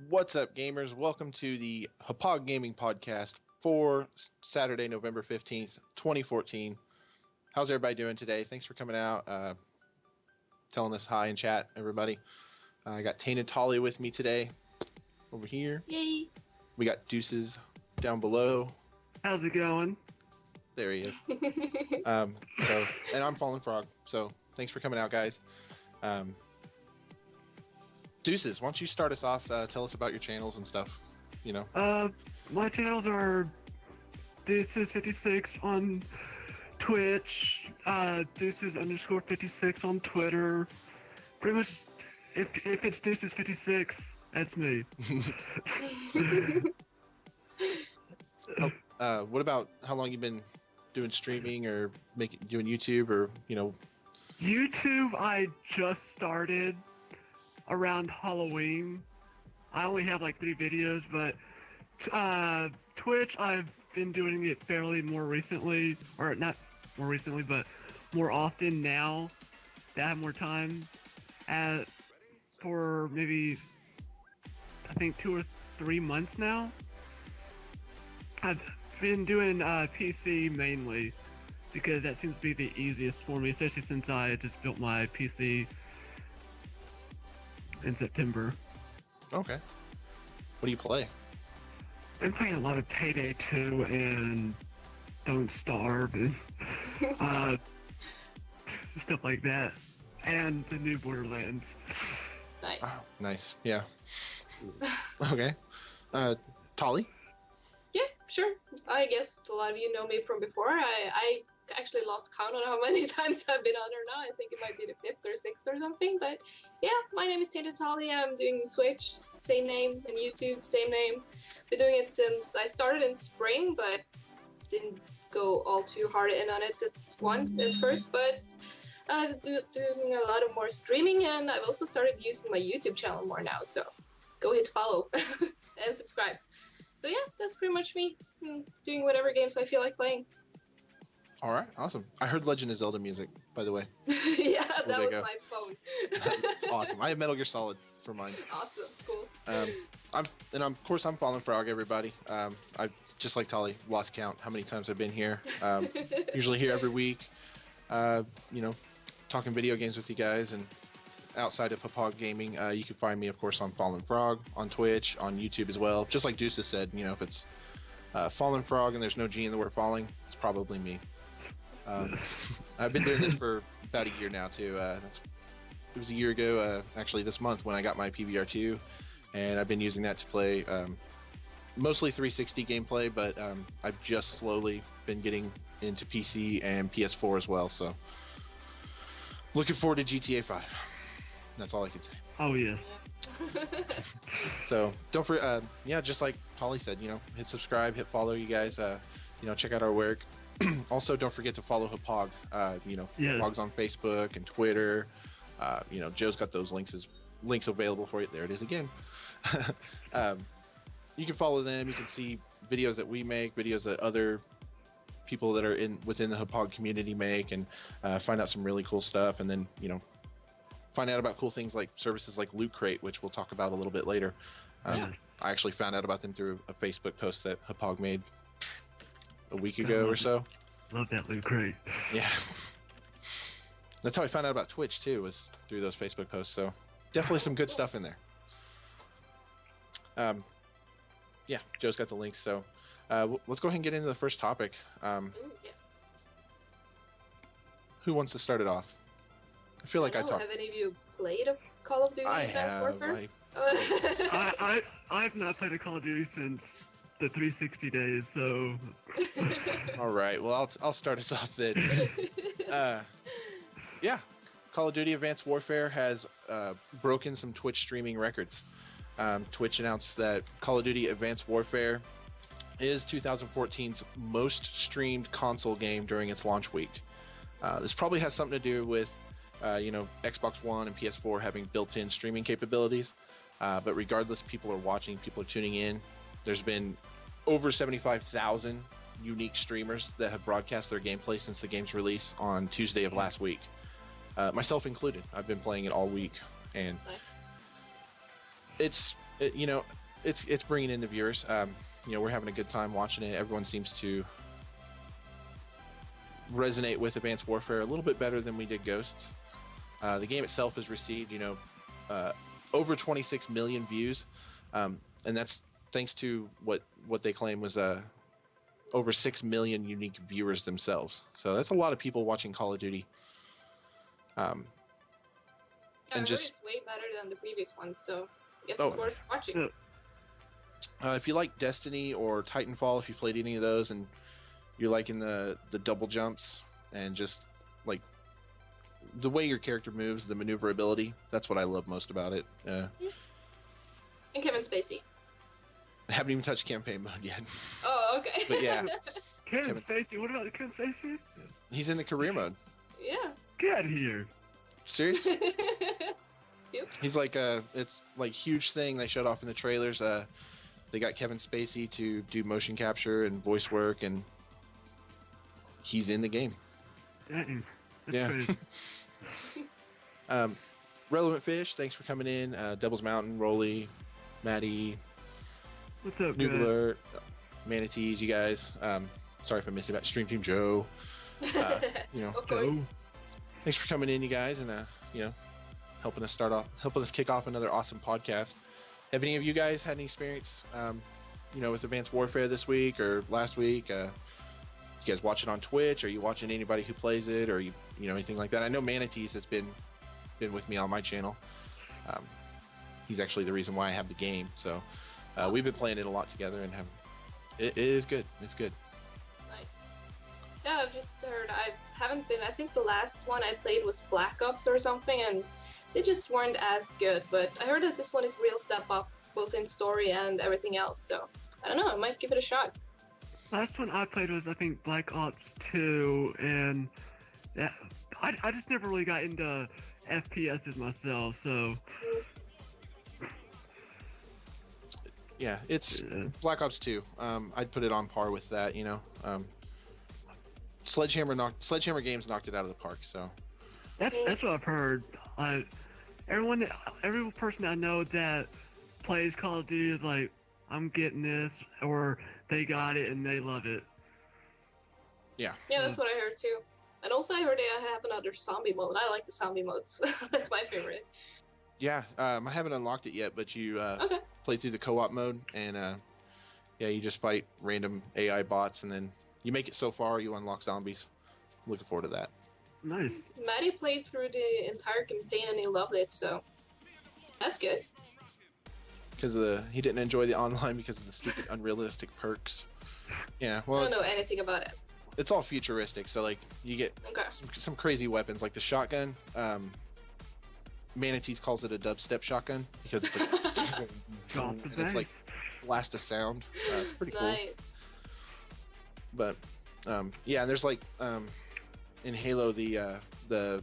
What's up, gamers? Welcome to the Hauppauge Gaming Podcast for Saturday, November 15th, 2014. How's everybody doing today? Thanks for coming out, telling us hi in chat, everybody. I got Tainted Tolly with me today, over here. Yay! We got Deuces down below. How's it going? There he is. And I'm Fallen Frog, so thanks for coming out, guys. Deuces, why don't you start us off? Tell us about your channels and stuff. You know. My channels are Deuces56 on Twitch, Deuces_56 on Twitter. Pretty much, if it's Deuces56, that's me. What about how long you've been doing streaming or doing YouTube or YouTube, I just started around Halloween. I only have like 3 videos, but Twitch, I've been doing it fairly more recently, or not more recently, but more often now that I have more time. For maybe, I think 2 or 3 months now. I've been doing PC mainly because that seems to be the easiest for me, especially since I just built my PC in September. Okay. What do you play? I'm playing a lot of Payday 2 and Don't Starve and stuff like that, and the new Borderlands. Nice. Oh, nice. Yeah. Okay. Tolly? Yeah, sure. I guess a lot of you know me from before. I actually lost count on how many times I've been on there now. I think it might be the 5th or 6th or something. But yeah, my name is Tainted Tolly. I'm doing Twitch, same name, and YouTube, same name. Been doing it since I started in spring, but didn't go all too hard in on it at first. But I've been doing a lot of more streaming, and I've also started using my YouTube channel more now. So go hit follow and subscribe. So yeah, that's pretty much me, doing whatever games I feel like playing. All right, awesome. I heard Legend of Zelda music, by the way. Yeah, that was my phone. It's awesome. I have Metal Gear Solid for mine. Awesome, cool. Of course, I'm Fallen Frog, everybody. I just like Tolly, lost count how many times I've been here. Usually here every week. Talking video games with you guys, and outside of Hauppauge Gaming, you can find me, of course, on Fallen Frog, on Twitch, on YouTube as well. Just like Deuces said, if it's Fallen Frog and there's no G in the word falling, it's probably me. I've been doing this for about a year now, too. It was a year ago, actually this month, when I got my PVR2, and I've been using that to play mostly 360 gameplay, but I've just slowly been getting into PC and PS4 as well, so looking forward to GTA 5. That's all I can say. Oh, yes. So don't forget, just like Tolly said, hit subscribe, hit follow, you guys. Check out our work. Also, don't forget to follow Hauppauge. Yes. Hauppauge's on Facebook and Twitter. Joe's got those links available for you. There it is again. You can follow them. You can see videos that we make, videos that other people that are within the Hauppauge community make, and find out some really cool stuff. And then find out about cool things like services like Loot Crate, which we'll talk about a little bit later. Yes. I actually found out about them through a Facebook post that Hauppauge made a week ago or so. Love that Loot Crate. Yeah. That's how I found out about Twitch too, was through those Facebook posts. So definitely some good stuff in there. Yeah, Joe's got the links. So let's go ahead and get into the first topic. Yes. Who wants to start it off? I feel like I talked. Have any of you played a Call of Duty Advanced Warfare? I've not played a Call of Duty since the 360 days, so. All right. Well, I'll start us off then. Yeah, Call of Duty Advanced Warfare has broken some Twitch streaming records. Twitch announced that Call of Duty Advanced Warfare is 2014's most streamed console game during its launch week. This probably has something to do with Xbox One and PS4 having built-in streaming capabilities. But regardless, people are watching, people are tuning in. There's been over 75,000 unique streamers that have broadcast their gameplay since the game's release on Tuesday of last week. Myself included. I've been playing it all week, and it's bringing in the viewers. We're having a good time watching it. Everyone seems to resonate with Advanced Warfare a little bit better than we did Ghosts. The game itself has received, over 26 million views, and that's thanks to what they claim was over 6 million unique viewers themselves. So that's a lot of people watching Call of Duty. And it's way better than the previous one, so I guess it's worth watching. If you like Destiny or Titanfall, if you played any of those and you're liking the double jumps and just like the way your character moves, the maneuverability, that's what I love most about it. And Kevin Spacey. I haven't even touched campaign mode yet. Oh, okay. But yeah. Kevin Spacey, what about Kevin Spacey? He's in the career mode. Yeah. Get here. Serious? Yep. He's like it's like huge thing they showed off in the trailers. They got Kevin Spacey to do motion capture and voice work, and he's in the game. Dang. That's Yeah. crazy. Relevant Fish, thanks for coming in. Devil's Mountain, Rolly, Maddie, What's up, Noob guys? Alert, Manatees, you guys. Sorry if I missed you. Stream Team Joe. Of course. Joe. Thanks for coming in, you guys, and helping us kick off another awesome podcast. Have any of you guys had any experience, with Advanced Warfare this week or last week? You guys watch it on Twitch? Are you watching anybody who plays it, or anything like that? I know Manatees has been with me on my channel. He's actually the reason why I have the game. So we've been playing it a lot together, and it is good. It's good. Nice. Yeah, I've just heard. I haven't been. I think the last one I played was Black Ops or something, and they just weren't as good. But I heard that this one is real step up, both in story and everything else. So I don't know. I might give it a shot. Last one I played was, I think, Black Ops 2, and yeah, I just never really got into FPSs myself, so... Yeah, it's Black Ops 2. I'd put it on par with that, Sledgehammer Games knocked it out of the park, so... That's what I've heard. Every person I know that plays Call of Duty is like, I'm getting this, or they got it and they love it. Yeah. Yeah, that's what I heard too. And also I heard they have another zombie mode. I like the zombie modes. That's my favorite. Yeah, I haven't unlocked it yet, but you play through the co-op mode, and you just fight random AI bots, and then you make it so far, you unlock zombies. Looking forward to that. Nice. Maddie played through the entire campaign and he loved it, so that's good. Because he didn't enjoy the online because of the stupid unrealistic perks. Yeah, well, I don't know anything about it. It's all futuristic, so like you get some crazy weapons, like the shotgun. Manatees calls it a dubstep shotgun because it's like and it's like blast of sound. It's pretty cool. Nice. But yeah, and there's like in Halo the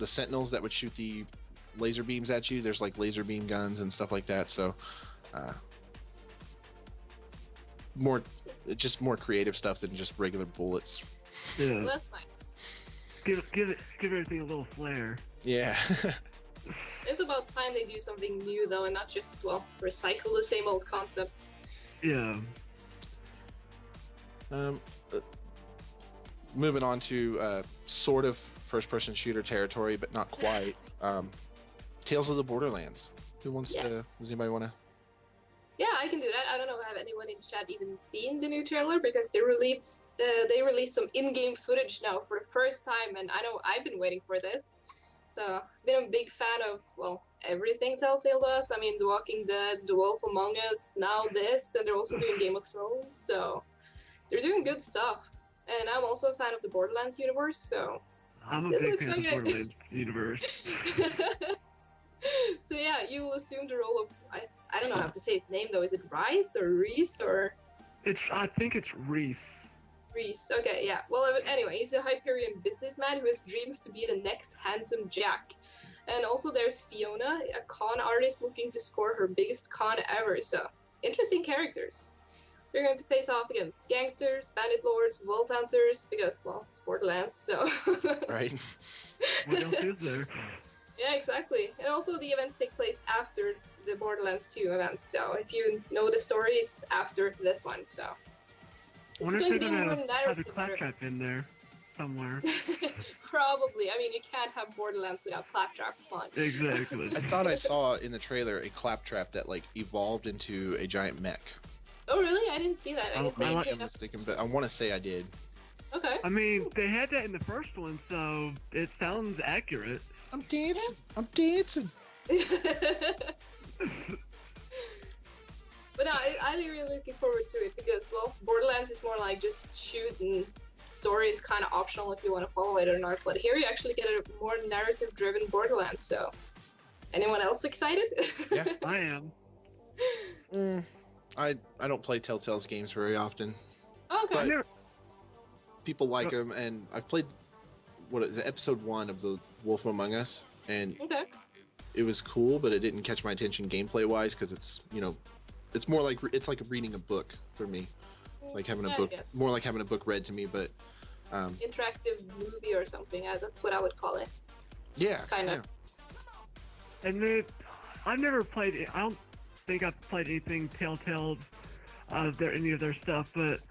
Sentinels that would shoot the laser beams at you. There's like laser beam guns and stuff like that. So more creative stuff than just regular bullets. Yeah. Well, that's nice. Give everything a little flair. Yeah. It's about time they do something new though, and not just recycle the same old concept. Yeah. Moving on to sort of first-person shooter territory, but not quite. Tales of the Borderlands. Who wants to? Does anybody want to? Yeah, I can do that. I don't know if anyone in chat even seen the new trailer because they released some in-game footage now for the first time, and I know I've been waiting for this. So I've been a big fan of everything Telltale does. I mean, The Walking Dead, The Wolf Among Us, now this, and they're also doing Game of Thrones. So they're doing good stuff. And I'm also a fan of the Borderlands universe, so I'm a this big looks fan of so the good. Borderlands universe. So yeah, you will assume the role of I don't know how to say his name though. Is it Rice or Reese or I think it's Reese. Reese? Okay, yeah. Well, anyway, he's a Hyperion businessman who has dreams to be the next handsome Jack. And also there's Fiona, a con artist looking to score her biggest con ever. So interesting characters. They're going to face off against gangsters, bandit lords, vault hunters, because it's Borderlands, so... Right. What else is there? Yeah, exactly. And also the events take place after the Borderlands 2 events. So if you know the story, it's after this one. So I it's wonder if going they're to be more gonna have a narrative claptrap in there somewhere. Probably. I mean, you can't have Borderlands without Claptrap. Come on. Exactly. I thought I saw in the trailer a claptrap that like evolved into a giant mech. Oh, really? I didn't see that. I guess I I like- I'm mistaken, but I want to say I did. Okay. I mean, they had that in the first one, so it sounds accurate. I'm dancing. I'm dancing. But no, I'm really looking forward to it because, well, Borderlands is more like just shoot and story is kind of optional if you want to follow it or not. But here you actually get a more narrative-driven Borderlands. So, anyone else excited? Yeah. I am. I don't play Telltale's games very often. Okay. I never, People like them, and I've played what is it, episode 1 of the Wolf Among Us, and Okay. it was cool, but it didn't catch my attention gameplay wise because it's it's more like it's like reading a book for me, like having a Yeah, I book, guess. more like having a book read to me. But Interactive movie or something. That's what I would call it. yeah, Kinda. yeah. and then I've never played it. I don't think I've played anything Telltale, any of their stuff, but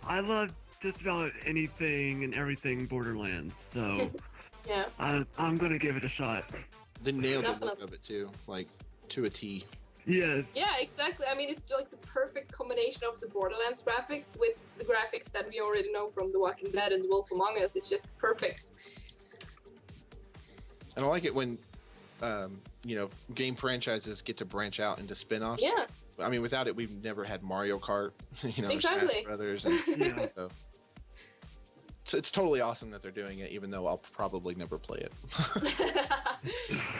I love just about anything and everything Borderlands. So Yeah. I'm gonna give it a shot. They nailed the look Definitely. of it too, like to a T. Yes. Yeah, exactly. I mean, it's like the perfect combination of the Borderlands graphics with the graphics that we already know from The Walking Dead and The Wolf Among Us. It's just perfect. And I like it when game franchises get to branch out into spin-offs. Yeah, I mean, without it, we've never had Mario Kart, or Exactly. Smash Brothers, and Yeah. so it's totally awesome that they're doing it, even though I'll probably never play it.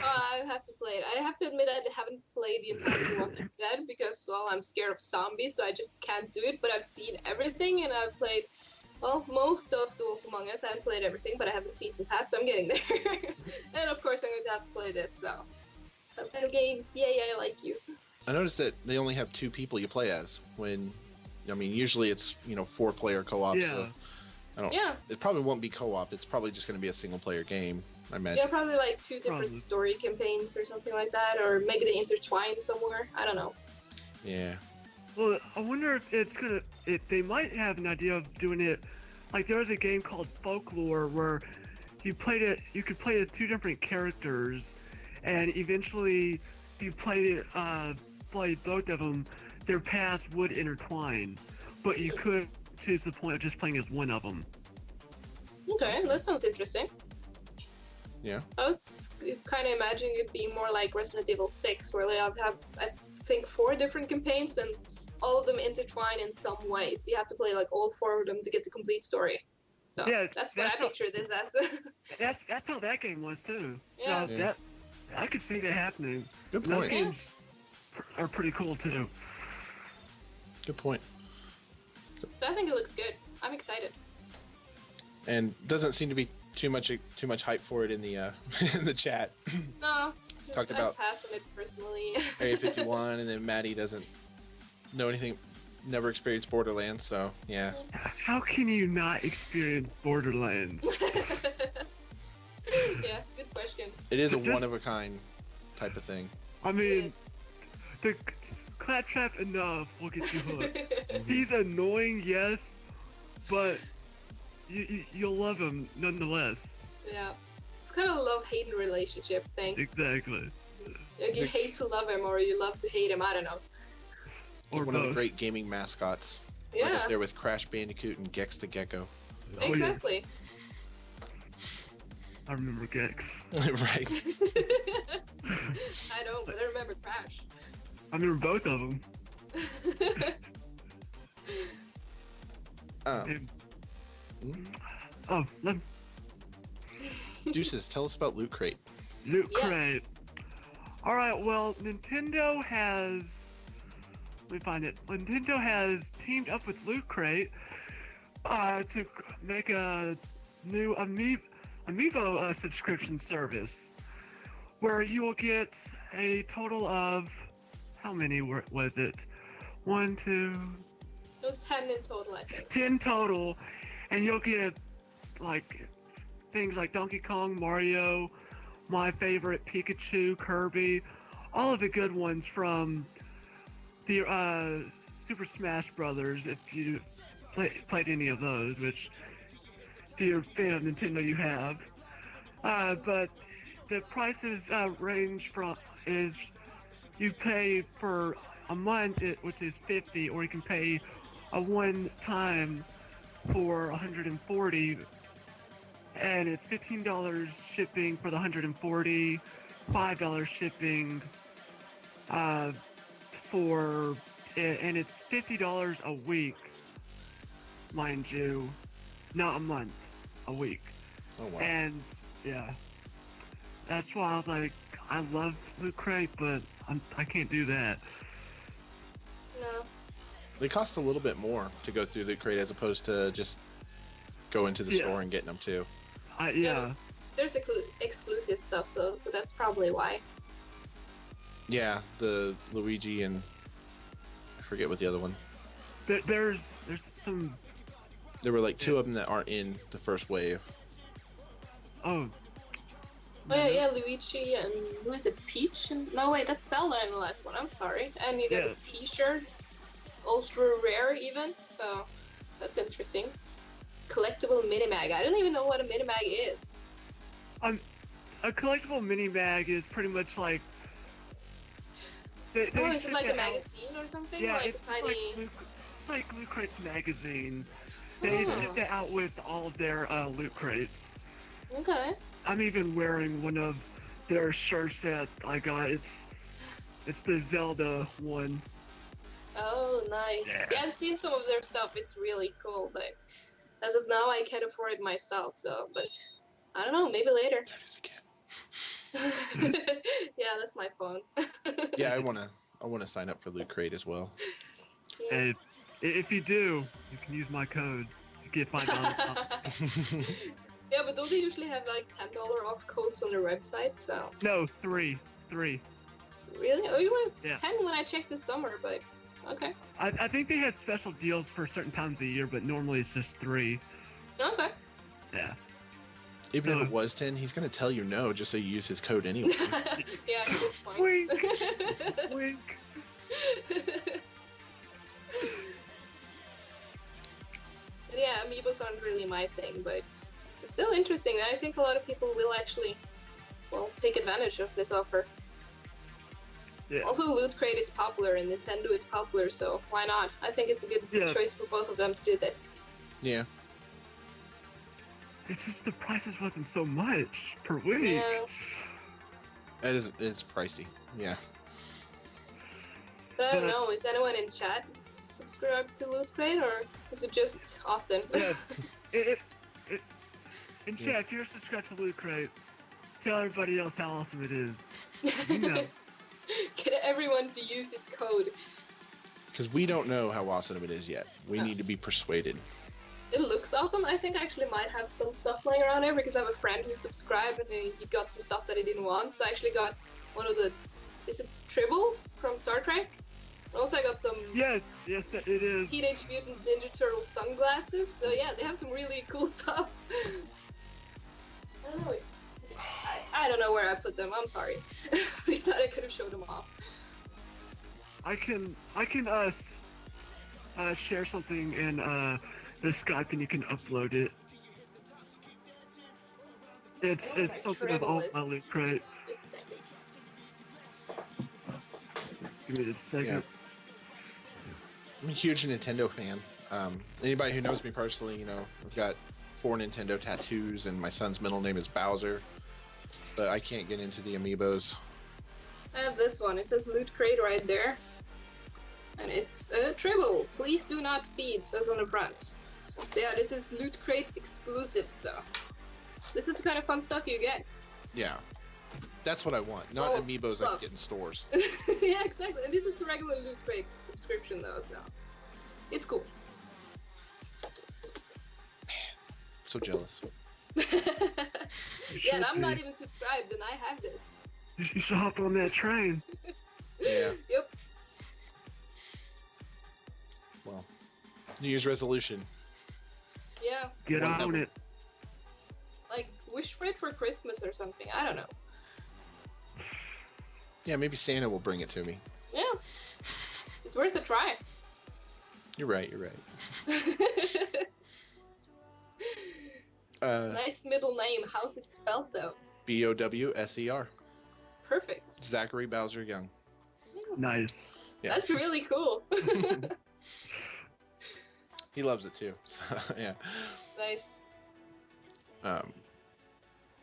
I have to play it. I have to admit I haven't played the entire The Walking Dead because, well, I'm scared of zombies, so I just can't do it. But I've seen everything, and I've played, well, most of The Wolf Among Us. I haven't played everything, but I have the season pass, so I'm getting there. And of course, I'm going to have to play this. So, Telltale Games, yay! I like you. I noticed that they only have 2 people you play as. When, I mean, usually it's 4-player co-op. Yeah. So Yeah, it probably won't be co-op. It's probably just going to be a single-player game, I imagine. yeah, probably like 2 different Probably. story campaigns or something like that, or maybe they intertwine somewhere. I don't know. Yeah. Well, I wonder if it's gonna. They might have an idea of doing it. Like there was a game called Folklore where you played it. You could play as 2 different characters, and eventually, if you played both of them, their paths would intertwine. But you could choose the point of just playing as one of them. Okay, that sounds interesting. Yeah. I was kind of imagining it being more like Resident Evil 6, where they have I think 4 different campaigns and all of them intertwine in some way. So you have to play like all 4 of them to get the complete story. So Yeah, that's what that's I how- picture this as. That's how that game was too. Yeah. So Yeah. that I could see that happening. Good Those point. games are pretty cool too. Good point. So I think it looks good. I'm excited. And doesn't seem to be too much hype for it in the in the chat. No, Talked I about- pass on it personally. Area 51, and then Maddie doesn't know anything, never experienced Borderlands, so yeah. How can you not experience Borderlands? Yeah, good question. It is a Just- one-of-a-kind type of thing. I mean, Yes. the Claptrap enough will get you hooked. He's annoying, yes, but you'll love him nonetheless. Yeah. It's kind of a love-hate relationship thing. Exactly. Like you hate to love him or you love to hate him, I don't know. Or One of the both. great gaming mascots. Right Yeah, up there with Crash Bandicoot and Gex the Gecko. Oh, yes. exactly. I remember Gex. Right. I don't, but I remember Crash. I remember both of them. Um, Oh, Deuces, tell us about Loot Crate. Loot Yes. Crate. Alright, well, Nintendo has... Let me find it. Nintendo has teamed up with Loot Crate to make a new Amiibo subscription service where you will get a total of... How many was it? 1, 2, It was 10 in total, I think. 10 total, and you'll get like things like Donkey Kong, Mario, my favorite Pikachu, Kirby, all of the good ones from the Super Smash Brothers. If you played any of those, which if you're a fan of Nintendo, you have. But the prices range from is you pay for a month, which is 50, or you can pay a one time for 140, and it's $15 shipping for the 140, $5 shipping for it, and it's $50 a week, mind you, not a month, a week. Oh wow. And yeah, that's why I was like, I love Loot Crate, but I can't do that. No. They cost a little bit more to go through the crate as opposed to just go into the Yeah. store and getting them too. Yeah. There's exclusive stuff, so that's probably why. Yeah, the Luigi and I forget what the other one. There's some. There were like two of them that aren't in the first wave. Oh. Oh yeah, Luigi and who is it? Peach? And no wait, that's Zelda in the last one. I'm sorry. And you get Yeah. a T-shirt, ultra rare even. So that's interesting. Collectible Minimag. I don't even know what a Minimag is. A collectible mini mag is pretty much like. They Is it ship like a out- magazine or something? Yeah, like it's a tiny. like Loot Crate's magazine. They Oh. ship it out with all of their Loot Crates. Okay. I'm even wearing one of their shirts that I got. It's the Zelda one. Oh, nice. Yeah. Yeah, I've seen some of their stuff. It's really cool, but as of now, I can't afford it myself. So, but I don't know. Maybe later. There it is again. Yeah, that's my phone. Yeah, I wanna sign up for Loot Crate as well. Yeah. And if you do, you can use my code. You get $5 off. Yeah, but don't they usually have like $10 off codes on their website? So No, three. really, oh, you know, it's Yeah. 10 when I checked this summer, but okay, I think they had special deals for certain times a year, but normally it's just 3. okay. Yeah. Even So- if it was 10, he's gonna tell you no just so you use his code anyway. Yeah, good point. Wink. Yeah, amiibos aren't really my thing, but it's still interesting. I think a lot of people will actually, well, take advantage of this offer. Yeah. Also, Loot Crate is popular and Nintendo is popular, so why not? I think it's a good Yeah. choice for both of them to do this. Yeah. It's just the prices wasn't so much per week. Yeah. It's pricey. Yeah. But I don't But- know, is anyone in chat subscribed to Loot Crate, or is it just Austin? Yeah. And chat, if you're subscribed to Loot Crate, tell everybody else how awesome it is. You know. Get everyone to use this code. Because we don't know how awesome it is yet. We Oh. need to be persuaded. It looks awesome. I think I actually might have some stuff lying around here because I have a friend who subscribed and he got some stuff that he didn't want. So I actually got one of the, is it Tribbles from Star Trek? And also I got some Yes, it is. Teenage Mutant Ninja Turtle sunglasses. So yeah, they have some really cool stuff. I don't know. I don't know where I put them. I'm sorry. I thought I could have showed them off. I can share something in the Skype and you can upload it. It's Oh, my something of all Tribble my is- Loot Crate. Just a second. Give me a second. Yeah. I'm a huge Nintendo fan. Anybody who knows me personally, you know, I've got 4 Nintendo tattoos, and my son's middle name is Bowser. But I can't get into the amiibos. I have this one. It says Loot Crate right there. And it's a Tribble. Please do not feed, says on the front. So yeah, this is Loot Crate exclusive, so. This is the kind of fun stuff you get. Yeah. That's what I want, not Oh, amiibos I fuck. can get in stores. Yeah, exactly. And this is the regular Loot Crate subscription though, so. It's cool. So jealous. You Yeah, and should I'm not be. even subscribed and I have this. You should hop on that train. Yeah. Yep. Well, New Year's resolution. Yeah. Get One on of 'em. it. Like, wish for it for Christmas or something. I don't know. Yeah, maybe Santa will bring it to me. Yeah, it's worth a try. You're right. Nice middle name. How's it spelled though? Bowser. Perfect. Zachary Bowser Young. Nice. Yeah. That's really cool. He loves it too. So, yeah. Nice.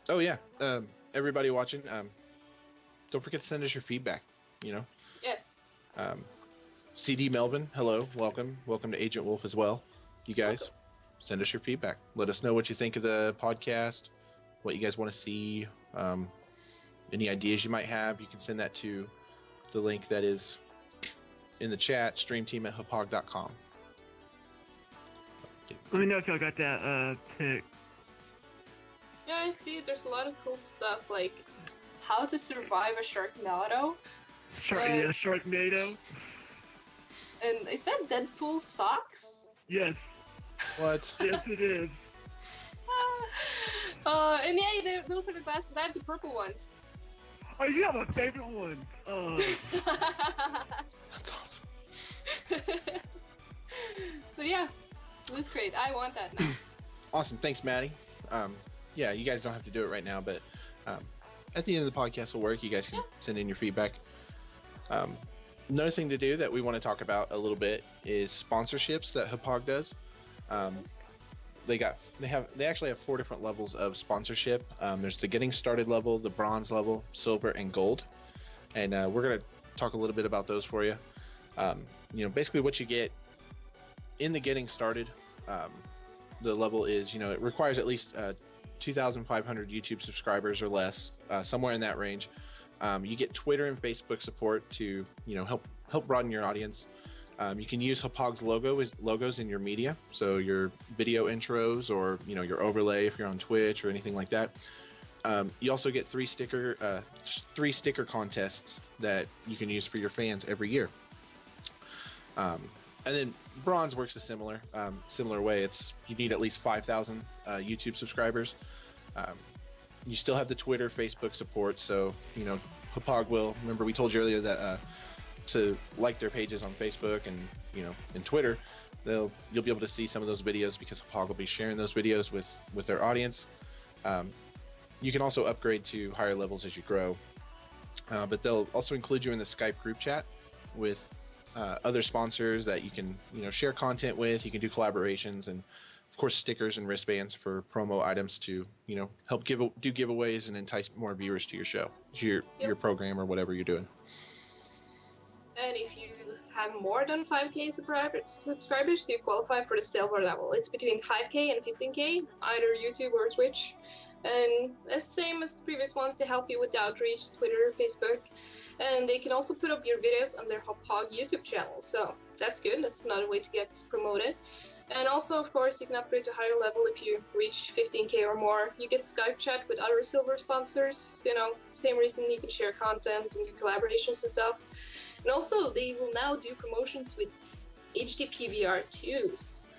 Oh yeah. Everybody watching, don't forget to send us your feedback. You know. Yes. CD Melvin, hello, welcome to Agent Wolf as well. You guys, Welcome. send us your feedback. Let us know what you think of the podcast, what you guys want to see, any ideas you might have. You can send that to the link that is in the chat, streamteam@hauppauge.com. Let me know if y'all got that pick. Yeah, I see. There's a lot of cool stuff like how to survive a Sharknado. Sharknado. And is that Deadpool socks? Yes. What? Yes, it is. And yeah, those are the glasses. I have the purple ones. Oh, you have a favorite one. That's awesome. So yeah, Loot Crate. I want that now. Awesome. Thanks, Maddie. Yeah, you guys don't have to do it right now, but at the end of the podcast will work. You guys can send in your feedback. Another thing to do that we want to talk about a little bit is sponsorships that Hauppauge does. They actually have 4 different levels of sponsorship. There's the getting started level, the bronze level, silver, and gold. And we're going to talk a little bit about those for you. Basically what you get in the getting started, the level is, it requires at least 2,500 YouTube subscribers or less, somewhere in that range. You get Twitter and Facebook support to, help broaden your audience. You can use Hauppauge's logos in your media, so your video intros or your overlay if you're on Twitch or anything like that. You also get 3 sticker contests that you can use for your fans every year. And then bronze works a similar way. You need at least 5,000 YouTube subscribers. You still have the Twitter, Facebook support, so Hauppauge will. Remember, we told you earlier that to like their pages on Facebook and and Twitter, you'll be able to see some of those videos because Hauppauge will be sharing those videos with their audience. You can also upgrade to higher levels as you grow, but they'll also include you in the Skype group chat with other sponsors that you can share content with. You can do collaborations and of course stickers and wristbands for promo items to help do giveaways and entice more viewers to your show, to your program or whatever you're doing. And if you have more than 5K subscribers, you qualify for the silver level. It's between 5K and 15K, either YouTube or Twitch. And the same as the previous ones, they help you with the outreach, Twitter, Facebook. And they can also put up your videos on their Hauppauge YouTube channel. So that's good. That's another way to get promoted. And also, of course, you can upgrade to higher level if you reach 15K or more. You get Skype chat with other silver sponsors. Same reason you can share content and do collaborations and stuff. And also, they will now do promotions with HD PVR2s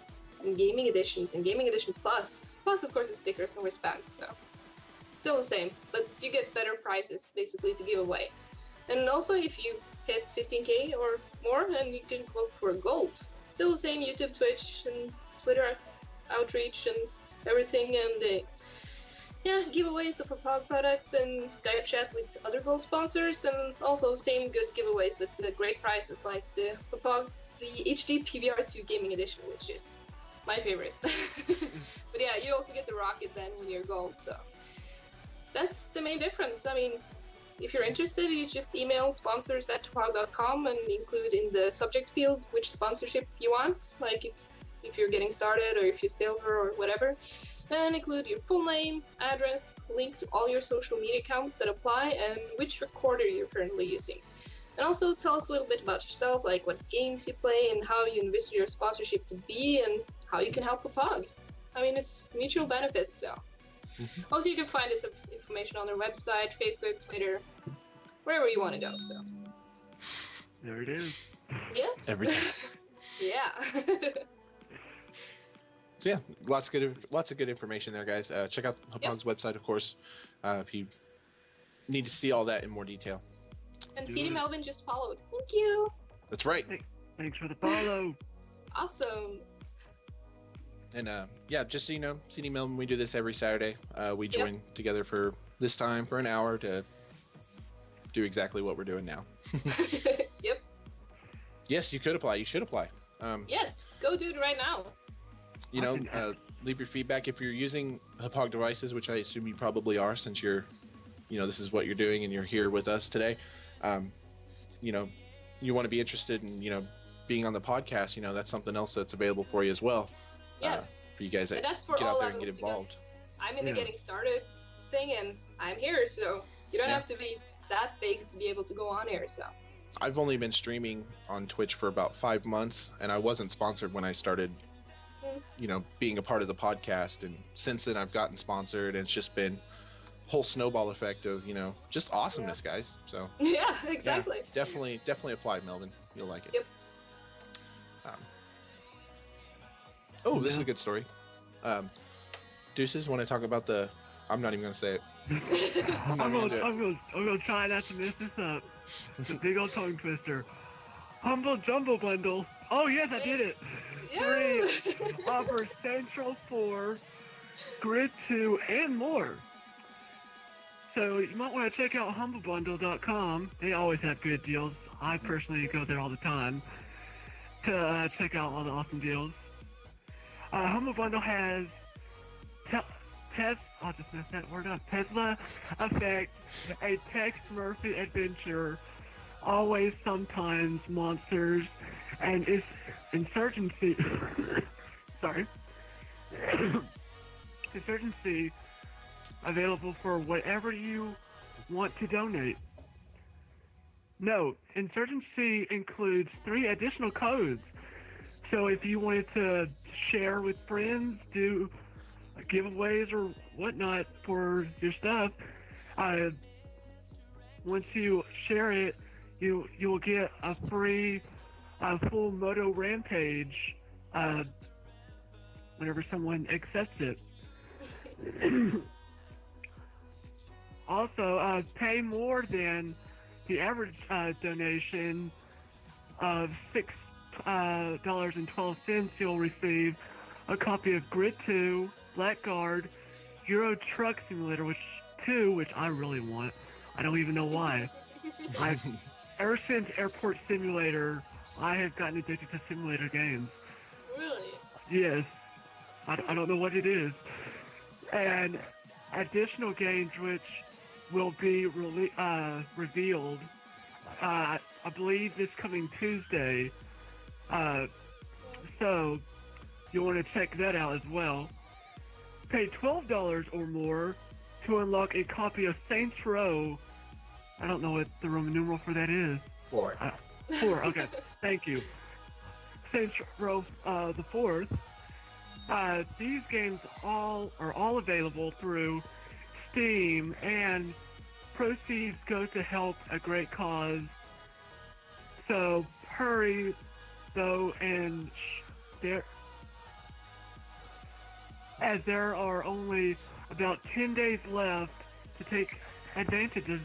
and gaming editions and gaming edition plus. Plus, of course, the stickers and wristbands. So still the same, but you get better prices basically to give away. And also, if you hit 15K or more, then you can go for gold. Still the same YouTube, Twitch, and Twitter outreach and everything, and giveaways of Hauppauge products and Skype chat with other gold sponsors, and also same good giveaways with the great prizes like the Hauppauge, the HD PVR2 gaming edition, which is my favorite. But yeah, you also get the rocket then when you're gold, so that's the main difference. I mean, if you're interested, you just email sponsors@hauppauge.com and include in the subject field which sponsorship you want, like if you're getting started or if you're silver or whatever. And include your full name, address, link to all your social media accounts that apply, and which recorder you're currently using. And also tell us a little bit about yourself, like what games you play and how you envision your sponsorship to be and how you can help Hauppauge. I mean, it's mutual benefits, so. Mm-hmm. Also, you can find this information on their website, Facebook, Twitter, wherever you want to go, so. There it is. Yeah? Every time. Yeah. So yeah, lots of good information there, guys. Check out Hauppauge's website, of course, if you need to see all that in more detail. And Do CD it. Melvin just followed. Thank you. That's right. Thanks for the follow. Awesome. And yeah, just so you know, CD Melvin, we do this every Saturday. We join together for this time for an hour to do exactly what we're doing now. Yep. Yes, you could apply. You should apply. Yes, go do it right now. You know, leave your feedback if you're using Hauppauge devices, which I assume you probably are, since you're, you know, this is what you're doing and you're here with us today. You know, you want to be interested in, you know, being on the podcast. You know, that's something else that's available for you as well. Yes. For you guys that And that's for get all out there and levels get involved. because I'm in the Yeah. getting started thing and I'm here, so you don't Yeah. have to be that big to be able to go on here. So I've only been streaming on Twitch for about 5 months, and I wasn't sponsored when I started, you know, being a part of the podcast. And since then, I've gotten sponsored, and it's just been a whole snowball effect of, you know, just awesomeness, guys. So yeah, exactly. yeah, definitely apply, Melvin. You'll like it. Yep. Oh, this is a good story. Deuces, want to talk about the? I'm not even gonna say it. I'm not gonna do it. gonna try not to mess this up. The big old tongue twister. Humble Jumble Bundle. Oh yes, I did it. Yeah. Offer Central 4, Grid 2, and more. So you might want to check out humblebundle.com. They always have good deals. I personally go there all the time to check out all the awesome deals. Humble Bundle has I'll just mess that word up. Tesla Effect, a Tex Murphy adventure, Always Sometimes Monsters, and its Insurgency. Sorry. Insurgency available for whatever you want to donate. Note, Insurgency includes 3 additional codes. So if you wanted to share with friends, do giveaways or whatnot for your stuff, once you share it, you will get a free full Moto Rampage whenever someone accepts it. Also, pay more than the average donation of $6.12, you'll receive a copy of Grid 2, Blackguard, Euro Truck Simulator, which I really want. I don't even know why. Ever since Airport Simulator, I have gotten addicted to simulator games. Really? Yes. I don't know what it is. And additional games which will be revealed, I believe this coming Tuesday. So you'll want to check that out as well. Pay $12 or more to unlock a copy of Saints Row. I don't know what the Roman numeral for that is. 4. 4, okay. Thank you. Saints Row the 4th. These games are all available through Steam, and proceeds go to help a great cause. So hurry, though, and as there are only about 10 days left to take advantage of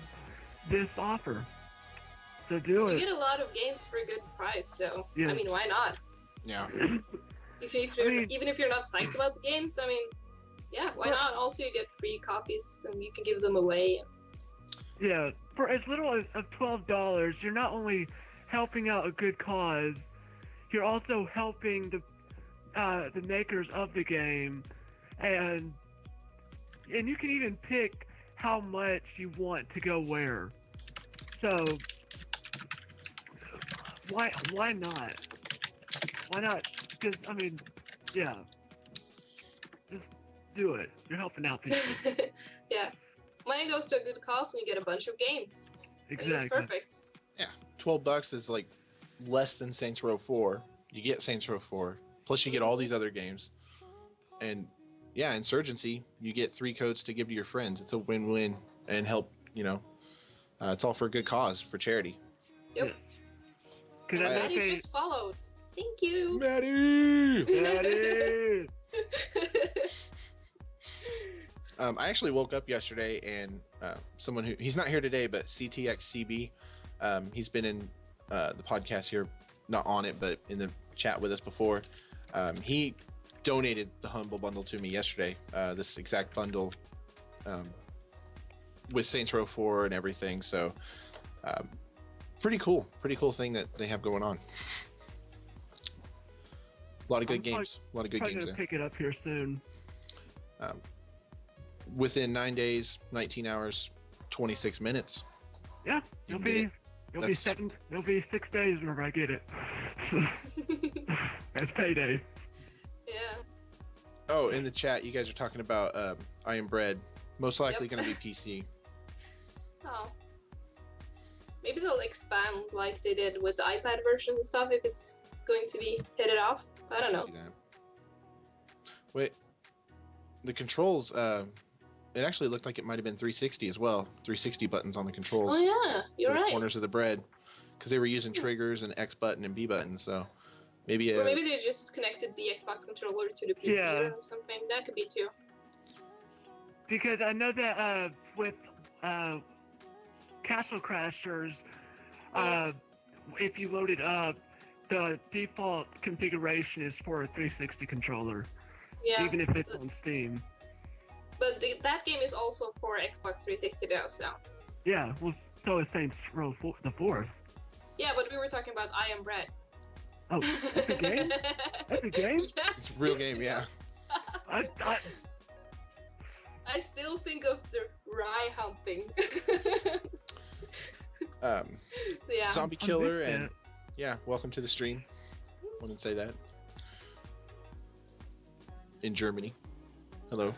this offer. So do You it. get a lot of games for a good price, so Yeah. I mean, why not? Yeah. Even if you're not psyched about the games, I mean, yeah, why not? Also, you get free copies and you can give them away. Yeah, for as little as of $12, you're not only helping out a good cause, you're also helping the makers of the game, and you can even pick how much you want to go where. So why not? Why not? Because I mean, yeah, just do it. You're helping out people. Yeah, money goes to a good cause and you get a bunch of games. Exactly. It's perfect. Yeah. $12 is like less than Saints Row 4. You get Saints Row 4, plus you get all these other games, and yeah, Insurgency, you get 3 codes to give to your friends. It's a win-win and help. You know, it's all for a good cause, for charity. Yep. Because And I know Maddie they- just followed. Thank you. Maddie. Daddy! I actually woke up yesterday and someone he's not here today, but CTXCB He's been in the podcast here, not on it, but in the chat with us before. He donated the Humble Bundle to me yesterday. This exact bundle with Saints Row 4 and everything. So pretty cool thing that they have going on. A lot of good games. A lot of good games gonna there. pick it up here soon. Within 9 days, 19 hours, 26 minutes. Yeah, You it'll can get be it. it'll be That's- 7. It'll be 6 days whenever I get it. That's payday. Yeah. Oh, in the chat, you guys are talking about I Am Bread. Most likely Yep. going to be PC. Oh. Maybe they'll expand like they did with the iPad version and stuff if it's going to be hit it off. I don't know. See that. Wait, the controls. It actually looked like it might have been 360 as well. 360 buttons on the controls. Oh yeah, you're for the right. corners of the bread, because they were using triggers and X button and B button. So maybe Or maybe they just connected the Xbox controller to the PC Yeah. or something. That could be too. Because I know that with Castle Crashers, if you load it up, the default configuration is for a 360 controller, Yeah. even if it's on Steam. But that game is also for Xbox 360 though, so. Yeah, well, so is Saints Row the 4th. Yeah, but we were talking about I Am Bread. Oh, that's a game? That's a game? Yeah. it's a real game. Yeah. I I still think of the rye humping. Yeah. Zombie I Killer missed and that. yeah, welcome to the stream. Wouldn't say that. In Germany. Hello.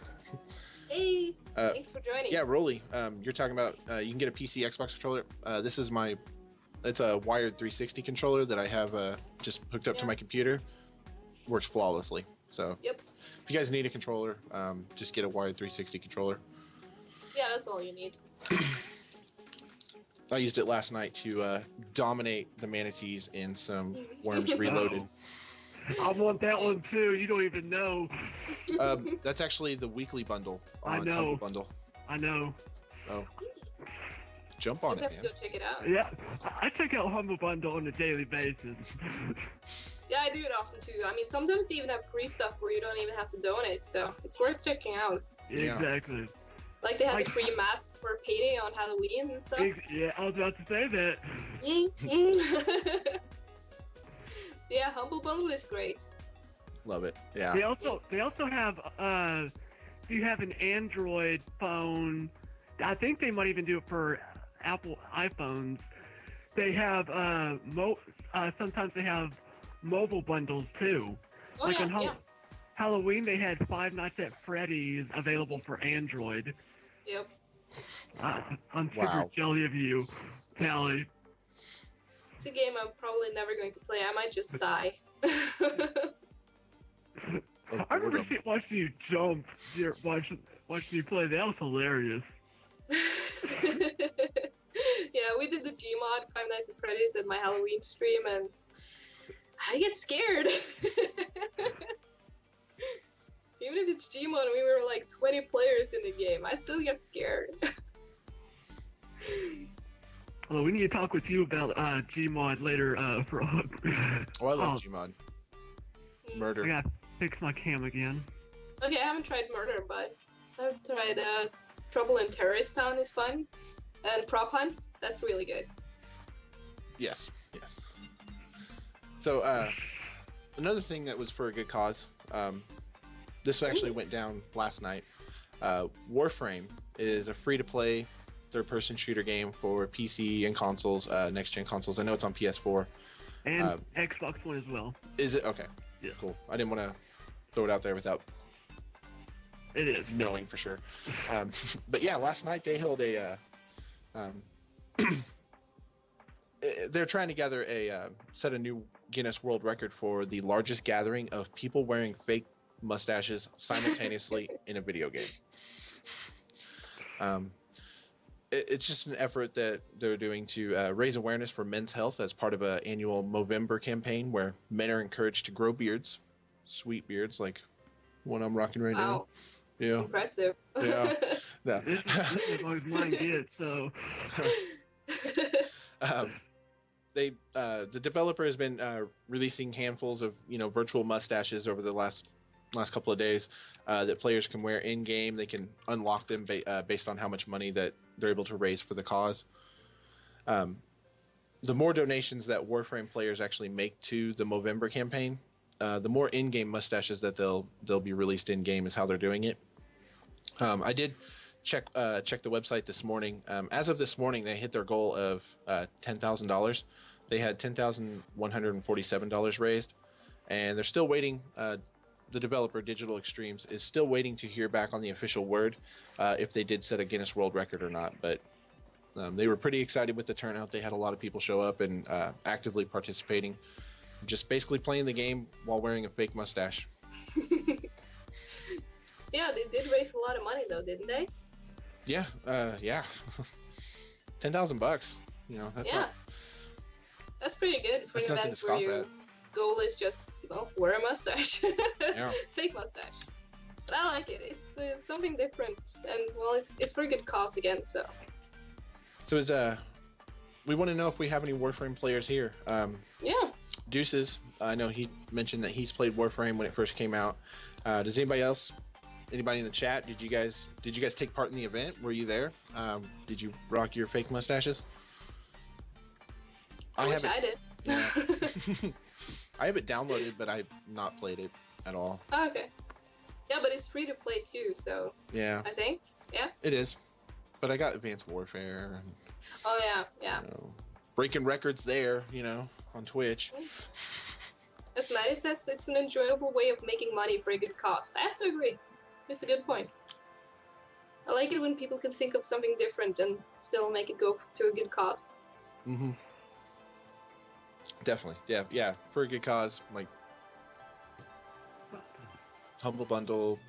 Hey, Uh, thanks for joining. Yeah, Rolly. You're talking about you can get a PC Xbox controller. This is it's a wired 360 controller that I have just hooked up to Yeah. my computer. Works flawlessly. So Yep. if you guys need a controller, just get a wired 360 controller. Yeah, that's all you need. I used it last night to dominate the manatees in some Worms Reloaded. I want that one too. You don't even know. That's actually the weekly bundle I on know. Humble Bundle. I know. Oh, jump on Just it, have to man. go check it out. Yeah, I check out Humble Bundle on a daily basis. Yeah, I do it often too. I mean, sometimes they even have free stuff where you don't even have to donate, so it's worth checking out. Yeah. Exactly. Like they had Like- the free masks for payday on Halloween and stuff. Yeah, I was about to say that. Yeah, Humble Bundle is great. Love it. Yeah. They also have if you have an Android phone, I think they might even do it for Apple iPhones. They have sometimes they have mobile bundles too. Oh Like yeah, on yeah. Halloween they had Five Nights at Freddy's available for Android. Yep. I'm super Wow. jelly of you, Tally. It's a game I'm probably never going to play. I might just die. Of I remember boredom. watching you jump, watching you play. That was hilarious. Yeah, we did the Gmod Five Nights at Freddy's at my Halloween stream, and I get scared. Even if it's Gmod and we were like 20 players in the game, I still get scared. Well, we need to talk with you about Gmod later, Frog. Oh, I love Oh. Gmod. Mm. Murder. I gotta fix my cam again. Okay, I haven't tried Murder, but I've tried Trouble in Terrorist Town is fun, and Prop Hunt, that's really good. Yes. Yes. So another thing that was for a good cause. This actually went down last night. Warframe is a free-to-play third-person shooter game for PC and consoles, next-gen consoles. I know it's on PS4. And Xbox One as well. Is it? Okay. Yeah. Cool. I didn't want to throw it out there without It is. knowing for sure. But yeah, last night they held a. They're trying to gather set a new Guinness World Record for the largest gathering of people wearing fake mustaches simultaneously in a video game. It's just an effort that they're doing to raise awareness for men's health as part of an annual Movember campaign where men are encouraged to grow beards, sweet beards like one I'm rocking right Wow, now. Yeah. impressive. Yeah. This is as long as mine gets, so. the developer has been releasing handfuls of virtual mustaches over the last couple of days that players can wear in game. They can unlock them based on how much money that they're able to raise for the cause. The more donations that Warframe players actually make to the Movember campaign, the more in-game mustaches that they'll be released in game is how they're doing it. I did check the website this morning. As of this morning, they hit their goal of $10,000. They had $10,147 raised, and they're still waiting. The developer, Digital Extremes, is still waiting to hear back on the official word if they did set a Guinness World Record or not. But they were pretty excited with the turnout. They had a lot of people show up and actively participating, just basically playing the game while wearing a fake mustache. Yeah, they did raise a lot of money though, didn't they? Yeah, yeah. $10,000. That's Yeah. not. That's pretty good for That's an nothing event to where scoff your at. goal is just, wear a mustache. Yeah. Fake mustache. But I like it. It's something different, and well, it's for a good cause again. So. So we want to know if we have any Warframe players here. Yeah. Deuces, I know he mentioned that he's played Warframe when it first came out. Does anybody else? Anybody in the chat? Did you guys take part in the event? Were you there? Did you rock your fake mustaches? I wish I did. Yeah. I have it downloaded, but I've not played it at all. Oh, okay. Yeah, but it's free to play too, so. Yeah. I think. Yeah. It is. But I got Advanced Warfare. And, Oh yeah. breaking records there, on Twitch. As Maddie says, it's an enjoyable way of making money for a good cause. I have to agree. It's a good point. I like it when people can think of something different and still make it go to a good cause. Mm-hmm. Definitely. Yeah. For a good cause, like Humble Bundle.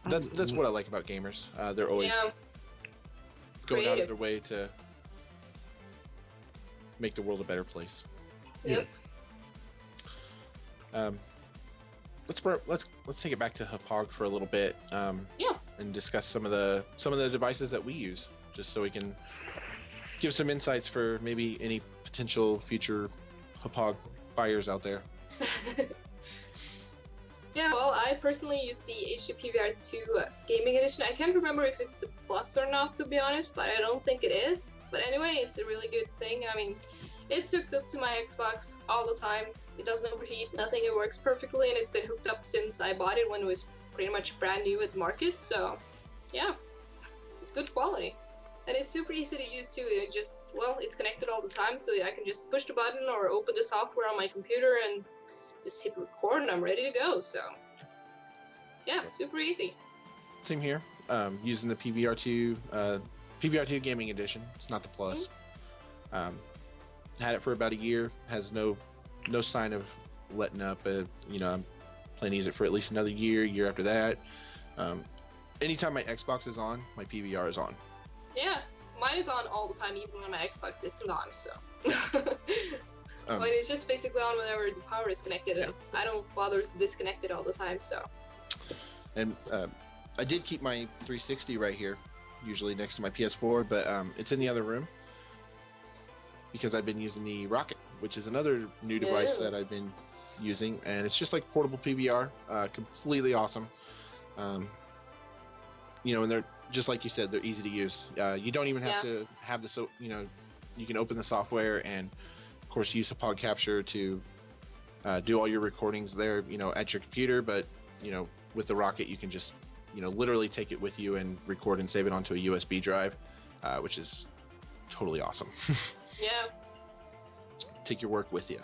That's what I like about gamers. They're always going out of their way to make the world a better place. Yes. Let's take it back to Hauppauge for a little bit. And discuss some of the devices that we use, just so we can give some insights for maybe any potential future Hauppauge buyers out there. Yeah, well, I personally use the HP PVR2 Gaming Edition. I can't remember if it's the Plus or not, to be honest, but I don't think it is. But anyway, it's a really good thing. I mean, it's hooked up to my Xbox all the time. It doesn't overheat, nothing. It works perfectly, and it's been hooked up since I bought it when it was pretty much brand new at the market. So, yeah, it's good quality. And it's super easy to use too. It's connected all the time, so I can just push the button or open the software on my computer and just hit record and I'm ready to go. So yeah, super easy. Same here. Using the PVR2 Gaming Edition. It's not the Plus. Had it for about a year. Has no sign of letting up. I'm planning to use it for at least another year after that. Anytime my Xbox is on, my PVR is on. Yeah, mine is on all the time, even when my Xbox isn't on. So. It's just basically on whenever the power is connected, and I don't bother to disconnect it all the time. So. And I did keep my 360 right here, usually next to my PS4, but it's in the other room because I've been using the Rocket, which is another new device that I've been using, and it's just like portable PVR, completely awesome. And they're just like you said, they're easy to use. You don't even have to have you can open the software and, of course, use a pod capture to do all your recordings there, at your computer. But, with the Rocket, you can just, literally take it with you and record and save it onto a USB drive, which is totally awesome. Yeah. Take your work with you,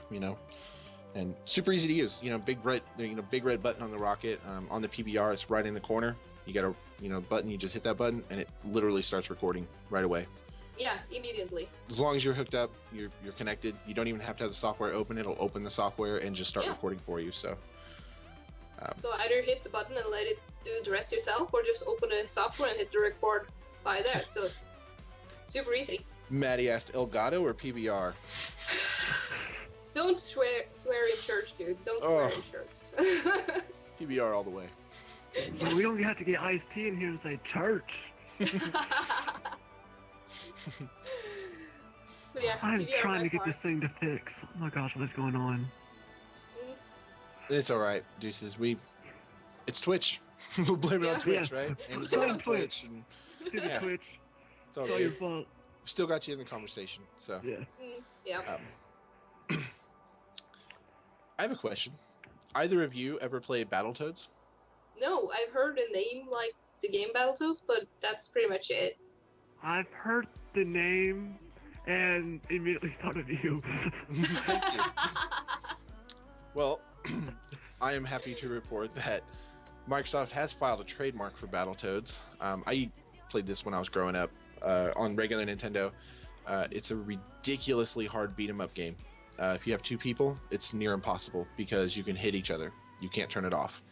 and super easy to use. Big red button on the Rocket. On the PVR, it's right in the corner. You got a button. You just hit that button, and it literally starts recording right away. Yeah, immediately. As long as you're hooked up, you're connected. You don't even have to have the software open. It'll open the software and just start recording for you. So. So either hit the button and let it do the rest yourself, or just open the software and hit the record by that. So super easy. Maddie asked Elgato or PVR. Don't swear in church, dude. Don't swear in church. PVR all the way. Well, we don't have to get iced tea in here and say church. But yeah, I'm PVR trying by to get far. this thing to fix. Oh my gosh, what is going on? Mm, It's all right, Deuces. It's Twitch. We'll blame it on Yeah. Twitch, Yeah. right? Amazon Blame on Twitch, and Stupid Yeah. Twitch. it's all It's all your good. fault. Still got you in the conversation. So, Yeah. Yeah. I have a question. Either of you ever played Battletoads? No, I've heard the name like the game Battletoads, but that's pretty much it. I've heard the name and immediately thought of you. Thank you. Well, I am happy to report that Microsoft has filed a trademark for Battletoads. I played this when I was growing up on regular Nintendo. It's a ridiculously hard beat 'em up game. If you have two people, it's near impossible because you can hit each other. You can't turn it off.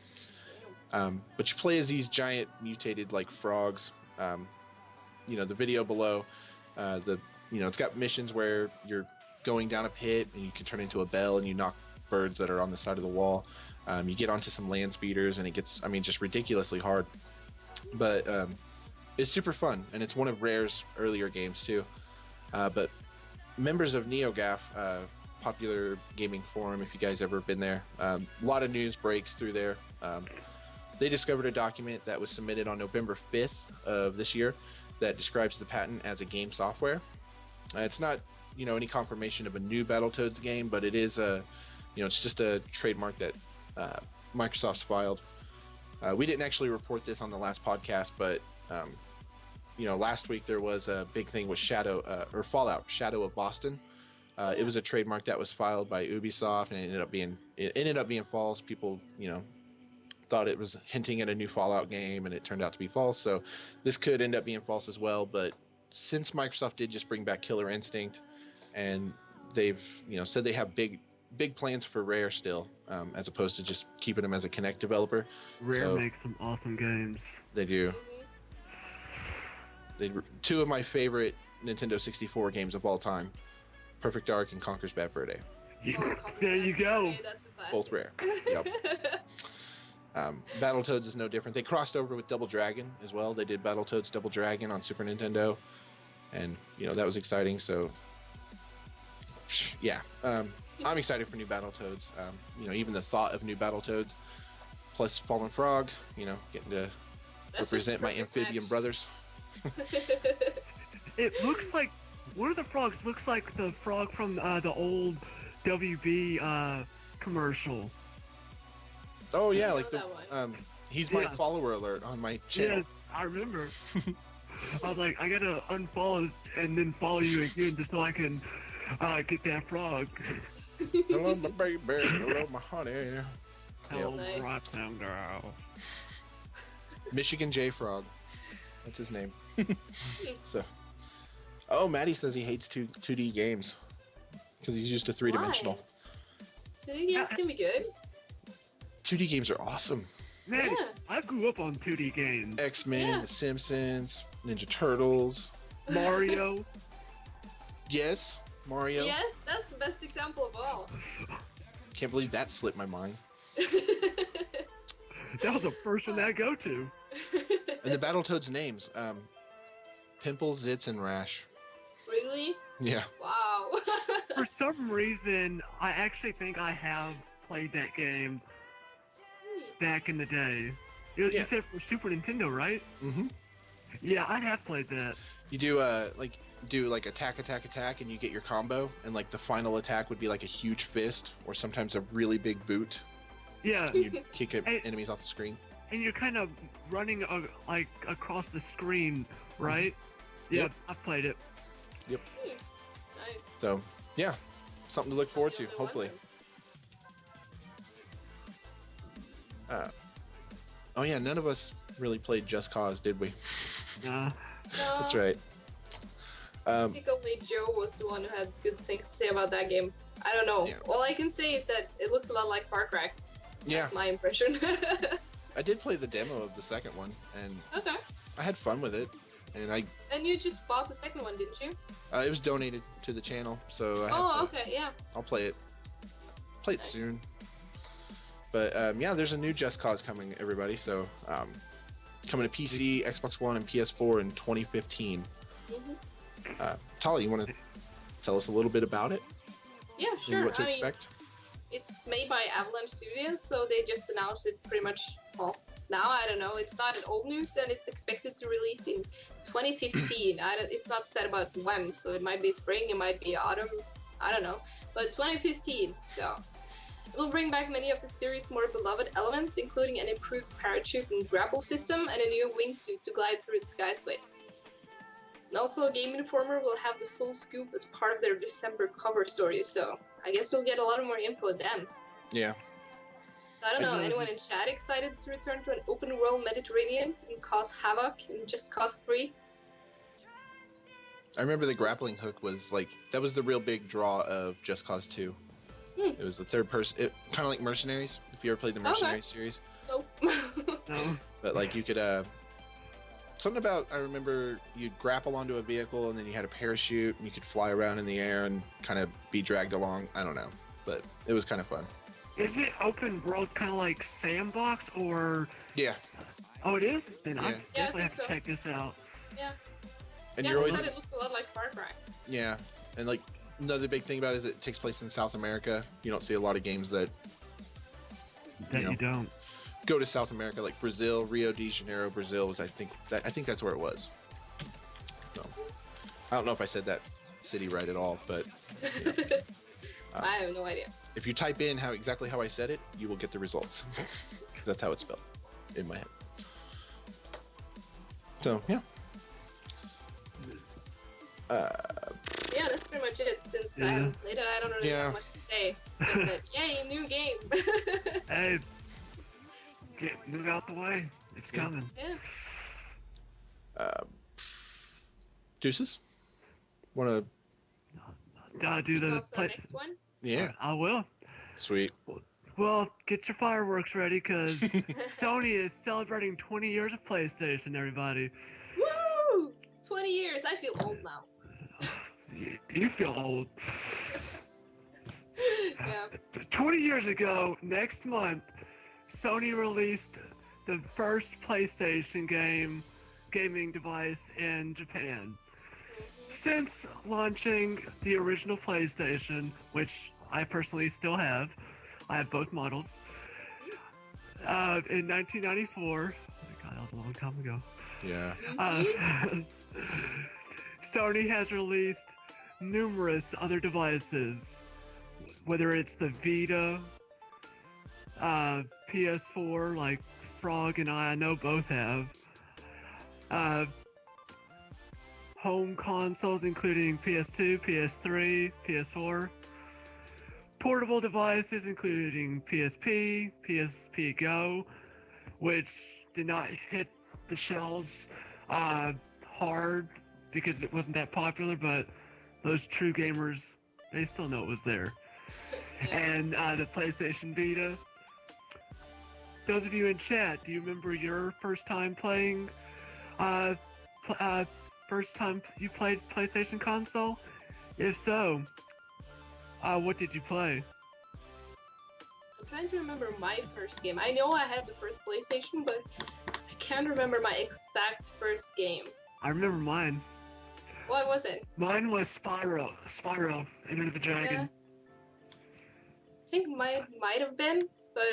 But you play as these giant mutated like frogs. The video below, it's got missions where you're going down a pit and you can turn into a bell and you knock birds that are on the side of the wall. You get onto some land speeders and it gets, just ridiculously hard. But it's super fun, and it's one of Rare's earlier games too. But members of NeoGAF, popular gaming forum, if you guys ever been there, a lot of news breaks through there. They discovered a document that was submitted on November 5th of this year that describes the patent as a game software. It's not, any confirmation of a new Battletoads game, but it is it's just a trademark that Microsoft's filed. We didn't actually report this on the last podcast, but last week there was a big thing with Fallout, Shadow of Boston. It was a trademark that was filed by Ubisoft, and it ended up being false. People, thought it was hinting at a new Fallout game, and it turned out to be false. So this could end up being false as well. But since Microsoft did just bring back Killer Instinct, and they've said they have big plans for Rare still, as opposed to just keeping them as a Kinect developer. Rare makes some awesome games. They do. Two of my favorite Nintendo 64 games of all time: Perfect Dark and Conker's Bad Fur Day. There you go. Okay, that's a classic. Both Rare. Yep. Battletoads is no different. They crossed over with Double Dragon as well. They did Battletoads Double Dragon on Super Nintendo, and that was exciting. So yeah, I'm excited for new Battletoads. Even the thought of new Battletoads, plus Fallen Frog, getting to That's represent just my perfect amphibian match. brothers. It looks like one of the frogs looks like the frog from the old WB commercial. Oh yeah, I like know that he's my Yeah. follower alert on my channel. Yes, I remember. I was like, I gotta unfollow and then follow you again just so I can get that frog. Hello, my baby. Hello, my honey. Hello, Nice. right now, girl. Michigan J Frog. That's his name. So, Maddie says he hates 2D games because he's used to three-dimensional. Why? 2D games can be good. 2D games are awesome. Man, Yeah. I grew up on 2D games. X-Men, Yeah. The Simpsons, Ninja Turtles. Mario. Yes, Mario. Yes, that's the best example of all. Can't believe that slipped my mind. That was the first one that I go to. And the Battletoads names: Pimple, Zitz, and Rash. Really? Yeah. Wow. For some reason, I actually think I have played that game back in the day. You Yeah. said for Super Nintendo, right? Mm-hmm. Yeah, I have played that. You do attack, and you get your combo, and like the final attack would be like a huge fist, or sometimes a really big boot. Yeah, And you kick Hey. enemies off the screen. and you're kind of running like across the screen, right? Yeah, Yep. I've played it. Nice. So yeah, something to look forward to. You're the only Hopefully. one Oh yeah, none of us really played Just Cause, did we? Uh, then. No, That's right. I think only Joe was the one who had good things to say about that game. I don't know. Yeah. All I can say is that it looks a lot like Far Cry. Yeah, That's my impression. I did play the demo of the second one, and Okay. I had fun with it. And And you just bought the second one, didn't you? it was donated to the channel, so I have Oh, to, okay, yeah. I'll play it. Play it Nice. soon. But yeah, there's a new Just Cause coming, everybody. So coming to PC, Xbox One, and PS4 in 2015. hmm Tali, you want to tell us a little bit about it? Yeah, And sure. what to I mean, expect? it's made by Avalanche Studios, so they just announced it pretty much, well, now, I don't know. It's not old news, and it's expected to release in 2015. It's not said about when, so it might be spring, it might be autumn, I don't know. But 2015, so it will bring back many of the series' more beloved elements, including an improved parachute and grapple system, and a new wingsuit to glide through the skies with. And also, Game Informer will have the full scoop as part of their December cover story, so I guess we'll get a lot more info then. Yeah. I don't know, It anyone in chat excited to return to an open world Mediterranean and cause havoc in Just Cause 3? I remember the grappling hook was like, that was the real big draw of Just Cause 2. It was the third person, kind of like Mercenaries, if you ever played the Mercenaries series. Nope. No. But like you could, something about, I remember you'd grapple onto a vehicle and then you had a parachute and you could fly around in the air and kind of be dragged along. I don't know, but it was kind of fun. Is it open world, kind of like Sandbox, or? Yeah. Oh, it is. Then I Yeah. definitely I have think to so. check this out. Yeah. And Yeah, you're they always, said it looks a lot like Far Cry. yeah. And like another big thing about it is it takes place in South America. You don't see a lot of games that That know. you don't. go to South America, like Brazil, Rio de Janeiro, Brazil was, I think that's where it was. So I don't know if I said that city right at all, but I have no idea. if you type in exactly how I said it, you will get the results because that's how it's spelled in my head. So yeah. Yeah, that's pretty much it. Since I Yeah. haven't played it, I don't really Yeah. have much to say. Except that, yay, new game. Hey, move out the way. It's Yeah. coming. Yeah. Deuces? Want to? Do Go the for the play. next one. Yeah. I will. Sweet. Well, get your fireworks ready, because Sony is celebrating 20 years of PlayStation, everybody. Woo! 20 years. I feel old now. You feel old. Yeah. 20 years ago, next month, Sony released the first PlayStation gaming device in Japan. Since launching the original PlayStation, which I personally still have, I have both models, in 1994, oh my god, that was a long time ago, Yeah. Sony has released numerous other devices, whether it's the Vita, PS4, like Frog and I know both have, home consoles including PS2, PS3, PS4, portable devices including PSP, PSP Go, which did not hit the shelves hard because it wasn't that popular, but those true gamers, they still know it was there. Yeah. And the PlayStation Vita. Those of you in chat, do you remember your first time playing, first time you played PlayStation console? If so, what did you play? I'm trying to remember my first game. I know I had the first PlayStation, but I can't remember my exact first game. I remember mine. What was it? Mine was Spyro, Enter the Dragon. Yeah. I think mine might have been, but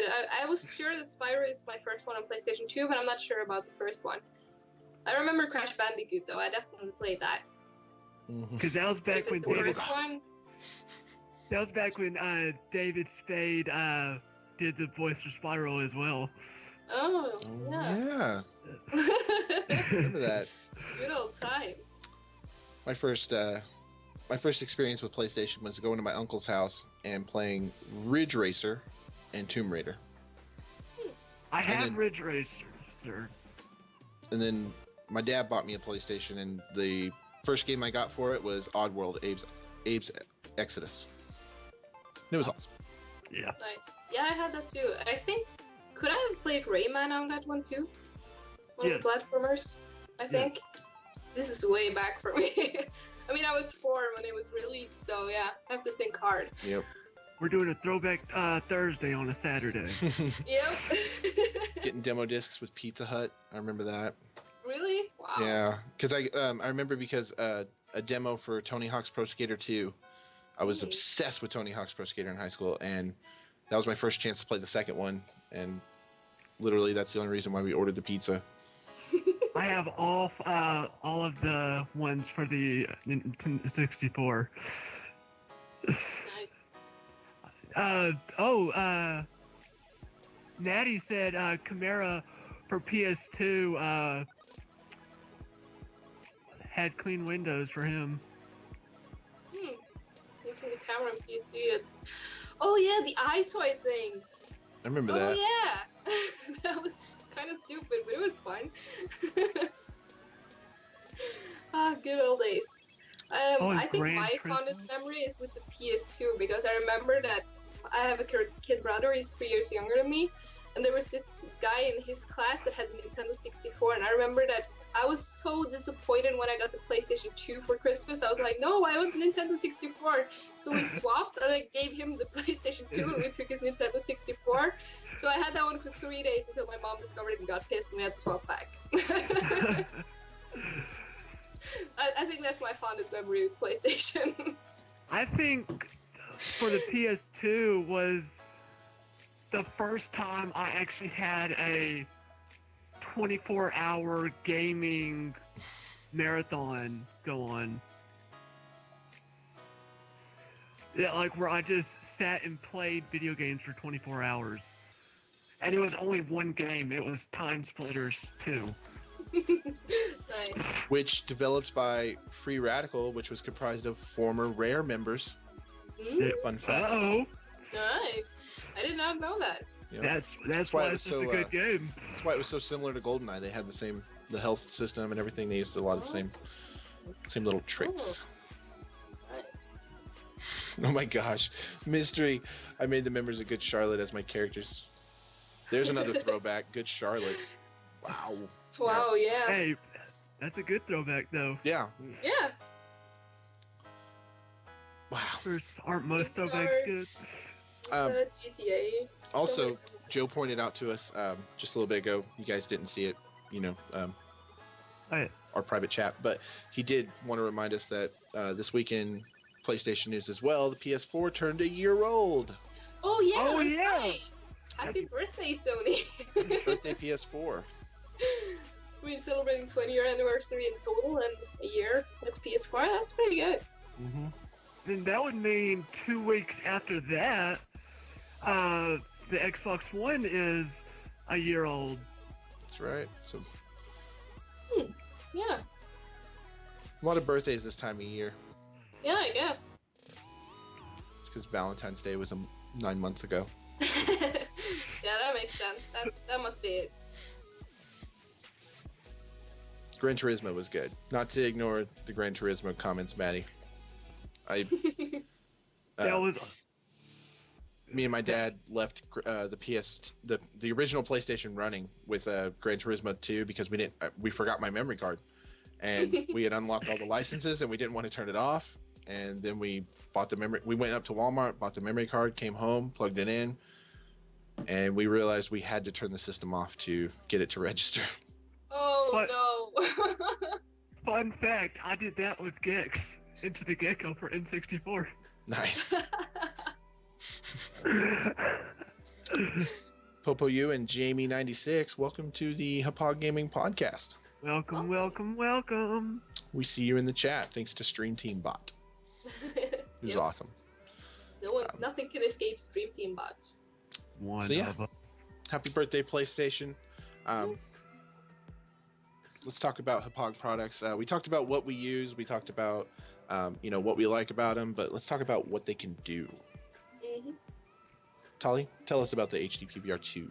I was sure that Spyro is my first one on PlayStation 2, but I'm not sure about the first one. I remember Crash Bandicoot though. I definitely played that. Mhm. Because that was But back if when it's the David. first one, That was back when David Spade did the voice for Spyro as well. oh Oh, yeah. yeah. Remember that. Good old times. My first experience with PlayStation was going to my uncle's house and playing Ridge Racer and Tomb Raider. I have then- Ridge Racer, sir. And then my dad bought me a PlayStation, and the first game I got for it was Oddworld: Abe's Exodus. And it was awesome. Yeah. Nice. Yeah, I had that too. I think, could I have played Rayman on that one too? One of the Yes. platformers, I think. Yes. This is way back for me. I mean, I was 4 when it was released, so yeah, I have to think hard. Yep. We're doing a throwback Thursday on a Saturday. Yep. Getting demo discs with Pizza Hut. I remember that. Really? Wow. Yeah, because I remember because a demo for Tony Hawk's Pro Skater 2. I was Nice. obsessed with Tony Hawk's Pro Skater in high school, and that was my first chance to play the second one. And literally, that's the only reason why we ordered the pizza. I have all of the ones for the Nintendo 64. Nice. Natty said Chimera for PS2 had clean windows for him. Using the camera on PS2 yet. Oh yeah, the iToy thing. I remember Oh that. yeah. That was kind of stupid, but it was fun. Good old days. I think Gran my Turismo. fondest memory is with the PS2 because I remember that I have a kid brother, he's 3 years younger than me, and there was this guy in his class that had the Nintendo 64, and I remember that I was so disappointed when I got the PlayStation 2 for Christmas. I was like, no, I want the Nintendo 64. So we swapped, and I gave him the PlayStation 2, and we took his Nintendo 64. So I had that one for 3 days until my mom discovered it and got pissed, and we had to swap back. I think that's my fondest memory with PlayStation. I think for the PS2 was the first time I actually had a 24-hour gaming marathon go on. Yeah, like where I just sat and played video games for 24 hours. And it was only one game. It was Time Splitters 2. Nice. Which developed by Free Radical, which was comprised of former Rare members. Fun fact. Uh-oh. Nice. I did not know that. You know, That's why why it it's was such a so, good game. that's why it was so similar to GoldenEye. They had the health system and everything. They used a lot of the same little tricks. Nice. Oh my gosh, Mystery! I made the members of Good Charlotte as my characters. There's another throwback. Good Charlotte. Wow. Wow, yeah. Hey, that's a good throwback though. Yeah. Yeah. Wow. Aren't most Six throwbacks stars. good? GTA. Also, So Joe pointed out to us just a little bit ago. You guys didn't see it, Hey, our private chat, but he did want to remind us that this weekend PlayStation news as well. The PS4 turned a year old. Oh yeah. Oh, that's yeah. right. Happy birthday, Sony. Birthday PS4. We're celebrating 20-year anniversary in total and a year. That's PS4. That's pretty good. Mm-hmm. then that would mean 2 weeks after that, the Xbox One is a year old. That's right. So Yeah. a lot of birthdays this time of year. Yeah, I guess. It's because Valentine's Day was 9 months ago. Yeah, that makes sense. That must be it. Gran Turismo was good. Not to ignore the Gran Turismo comments, Maddie. That was Me and my dad left the original PlayStation running with Gran Turismo 2 because we forgot my memory card, and we had unlocked all the licenses and we didn't want to turn it off. And then we bought the memory. We went up to Walmart, bought the memory card, came home, plugged it in, and we realized we had to turn the system off to get it to register. Oh But- no. fun fact. I did that with Gex Into the Gecko for N64. Nice. Popo U and Jamie96, welcome to the Hauppauge Gaming Podcast. Welcome, welcome, welcome. We see you in the chat thanks to Stream Team Bot. Who's Yep. awesome. Nothing can escape Stream Team bots. One So, yeah. of us. Happy birthday, PlayStation. Let's talk about Hauppauge products. We talked about what we use. We talked about, what we like about them, but let's talk about what they can do. Hmm. Tali, tell us about the HD PBR2.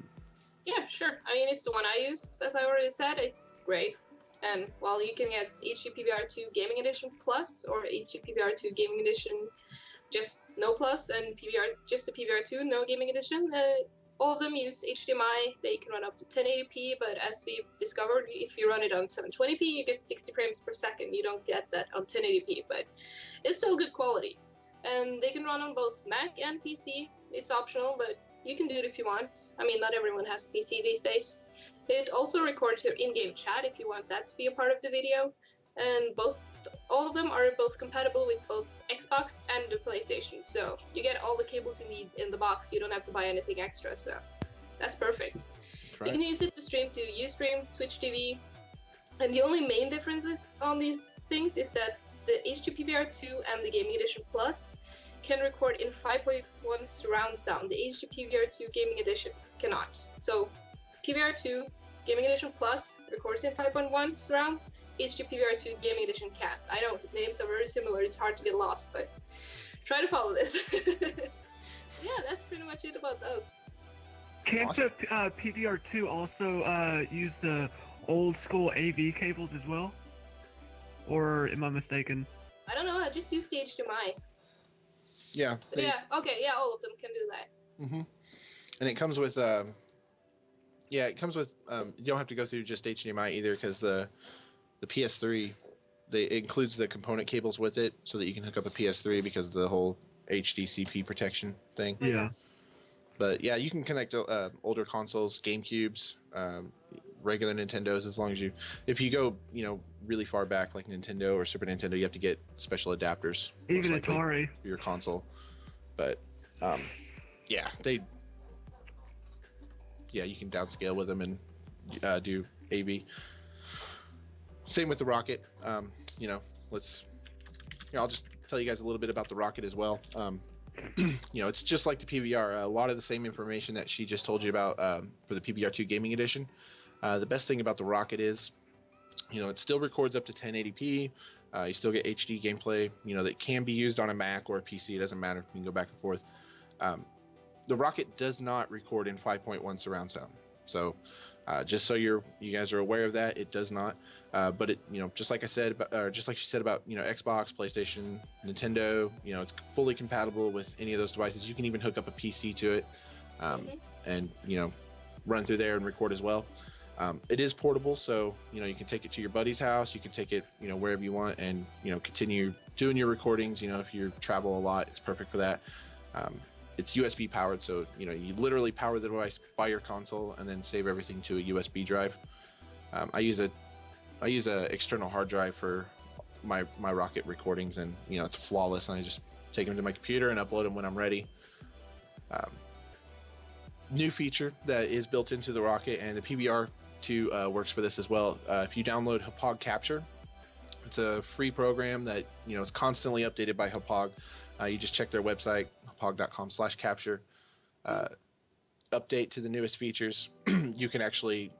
Yeah, sure. I mean, it's the one I use, as I already said. It's great. And while you can get HD PBR2 Gaming Edition Plus or HD PBR2 Gaming Edition just no Plus and just the PBR2 no Gaming Edition, all of them use HDMI. They can run up to 1080p, but as we've discovered, if you run it on 720p, you get 60 frames per second. You don't get that on 1080p, but it's still good quality. And they can run on both Mac and PC. It's optional, but you can do it if you want. I mean, not everyone has a PC these days. It also records your in-game chat if you want that to be a part of the video. And both all of them are both compatible with both Xbox and the PlayStation. So you get all the cables you need in the box. You don't have to buy anything extra. So that's perfect. That's You right. can use it to stream to Ustream, Twitch TV, and the only main differences on these things is that the HD PVR2 and the Gaming Edition Plus can record in 5.1 surround sound. The HD PVR2 Gaming Edition cannot. So PVR2 Gaming Edition Plus records in 5.1 surround. HD PVR2 Gaming Edition can't. I know names are very similar. It's hard to get lost, but try to follow this. Yeah, that's pretty much it about those. Can't Awesome. the PVR2 also use the old school AV cables as well? Or am I mistaken? I don't know. I just use the HDMI. Yeah. But yeah, okay, yeah, all of them can do that. Mm-hmm. And it comes with, yeah, it comes with. You don't have to go through just HDMI either, because the PS3, it includes the component cables with it, so that you can hook up a PS3 because of the whole HDCP protection thing. Yeah. But yeah, you can connect older consoles, GameCubes, regular Nintendos, as long as if you go, really far back like Nintendo or Super Nintendo, you have to get special adapters. Even most likely, Atari. for your console. But yeah, you can downscale with them and do AV. Same with the Rocket. I'll just tell you guys a little bit about the Rocket as well. It's just like the PVR. A lot of the same information that she just told you about for the PVR2 Gaming Edition. The best thing about the Rocket is, it still records up to 1080p. You still get HD gameplay, that can be used on a Mac or a PC. It doesn't matter. You can go back and forth. The Rocket does not record in 5.1 surround sound. So just so you guys are aware of that, it does not. But it, just like I said, just like she said about, Xbox, PlayStation, Nintendo, it's fully compatible with any of those devices. You can even hook up a PC to it, and run through there and record as well. It is portable, so you can take it to your buddy's house. You can take it, wherever you want, and continue doing your recordings. If you travel a lot, it's perfect for that. It's USB powered, so you literally power the device by your console and then save everything to a USB drive. I use a external hard drive for my Rocket recordings, and it's flawless. And I just take them to my computer and upload them when I'm ready. New feature that is built into the Rocket, and the PVR2 works for this as well. If you download Hauppauge Capture, it's a free program that is constantly updated by Hauppauge. You just check their website, hauppauge.com/capture. Update to the newest features. You can actually,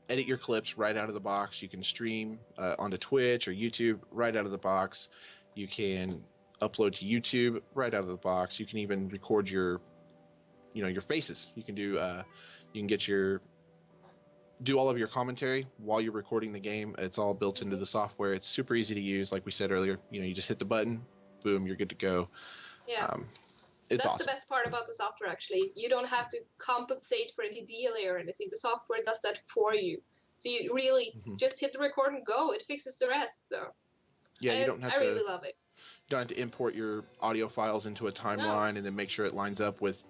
edit your clips right out of the box. You can stream onto Twitch or YouTube right out of the box. You can upload to YouTube right out of the box. You can even record your faces. You can do, do all of your commentary while you're recording the game. It's all built into the software. It's super easy to use. Like we said earlier, you just hit the button, boom, you're good to go. Yeah. It's That's awesome. the best part about the software, actually. You don't have to compensate for any delay or anything. The software does that for you. So you really just hit the record and go. It fixes the rest. So yeah, you don't have I really love it. don't have to import your audio files into a timeline and then make sure it lines up with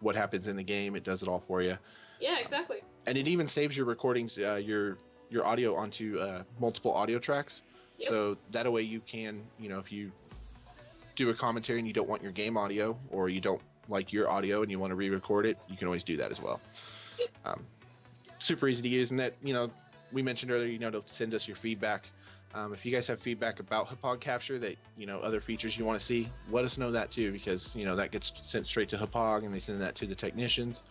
what happens in the game. It does it all for you. Yeah, exactly. And it even saves your recordings, your audio onto multiple audio tracks. Yep. So that way you can, if you do a commentary and you don't want your game audio, or you don't like your audio and you want to re-record it, you can always do that as well. Super easy to use. And that, we mentioned earlier, to send us your feedback. If you guys have feedback about Hauppauge Capture, that, other features you want to see, let us know that too, because, that gets sent straight to Hauppauge and they send that to the technicians.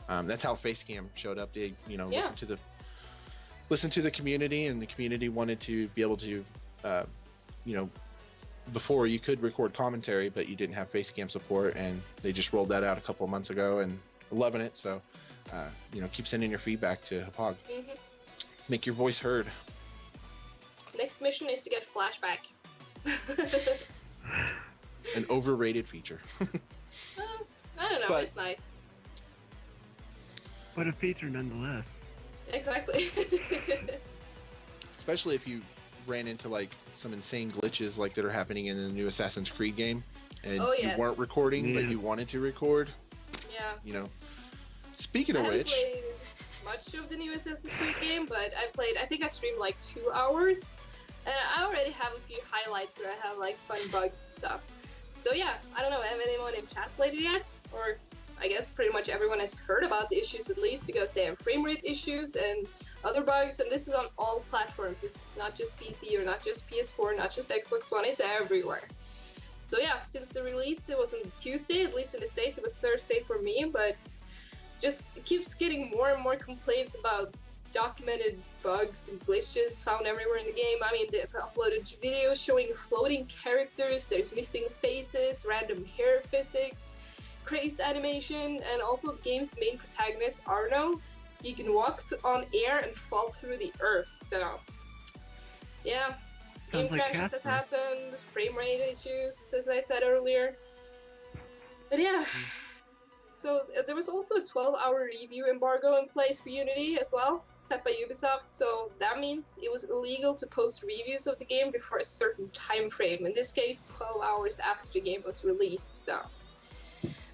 That's how Facecam showed up. They, listen to the community, and the community wanted to be able to, before you could record commentary, but you didn't have Facecam support, and they just rolled that out a couple of months ago, and loving it. So, keep sending your feedback to Hauppauge. Make your voice heard. Next mission is to get flashback. An overrated feature. I don't know, But- it's nice. But a feature nonetheless. Exactly. Especially if you ran into like some insane glitches like that are happening in the new Assassin's Creed game, and Oh, you yes. weren't recording, but Yeah. you wanted to record. Yeah. Speaking I of haven't which, played much of the new Assassin's Creed game, but I think I streamed like 2 hours. And I already have a few highlights where I have like fun bugs and stuff. So yeah, I don't know, have anyone in chat played it yet? Or I guess pretty much everyone has heard about the issues at least, because they have frame rate issues and other bugs, and this is on all platforms. This is not just PC or not just PS4, not just Xbox One, it's everywhere. So yeah, since the release, it was on Tuesday, at least in the States, it was Thursday for me, but just it keeps getting more and more complaints about documented bugs and glitches found everywhere in the game. I mean, they've uploaded videos showing floating characters, there's missing faces, random hair physics, crazed animation, and also the game's main protagonist, Arno. He can walk on air and fall through the earth, so yeah. Sounds Game like crashes has Casper. happened, frame rate issues, as I said earlier. But yeah, so there was also a 12-hour review embargo in place for Unity as well, set by Ubisoft, so that means it was illegal to post reviews of the game before a certain time frame, in this case 12 hours after the game was released, so.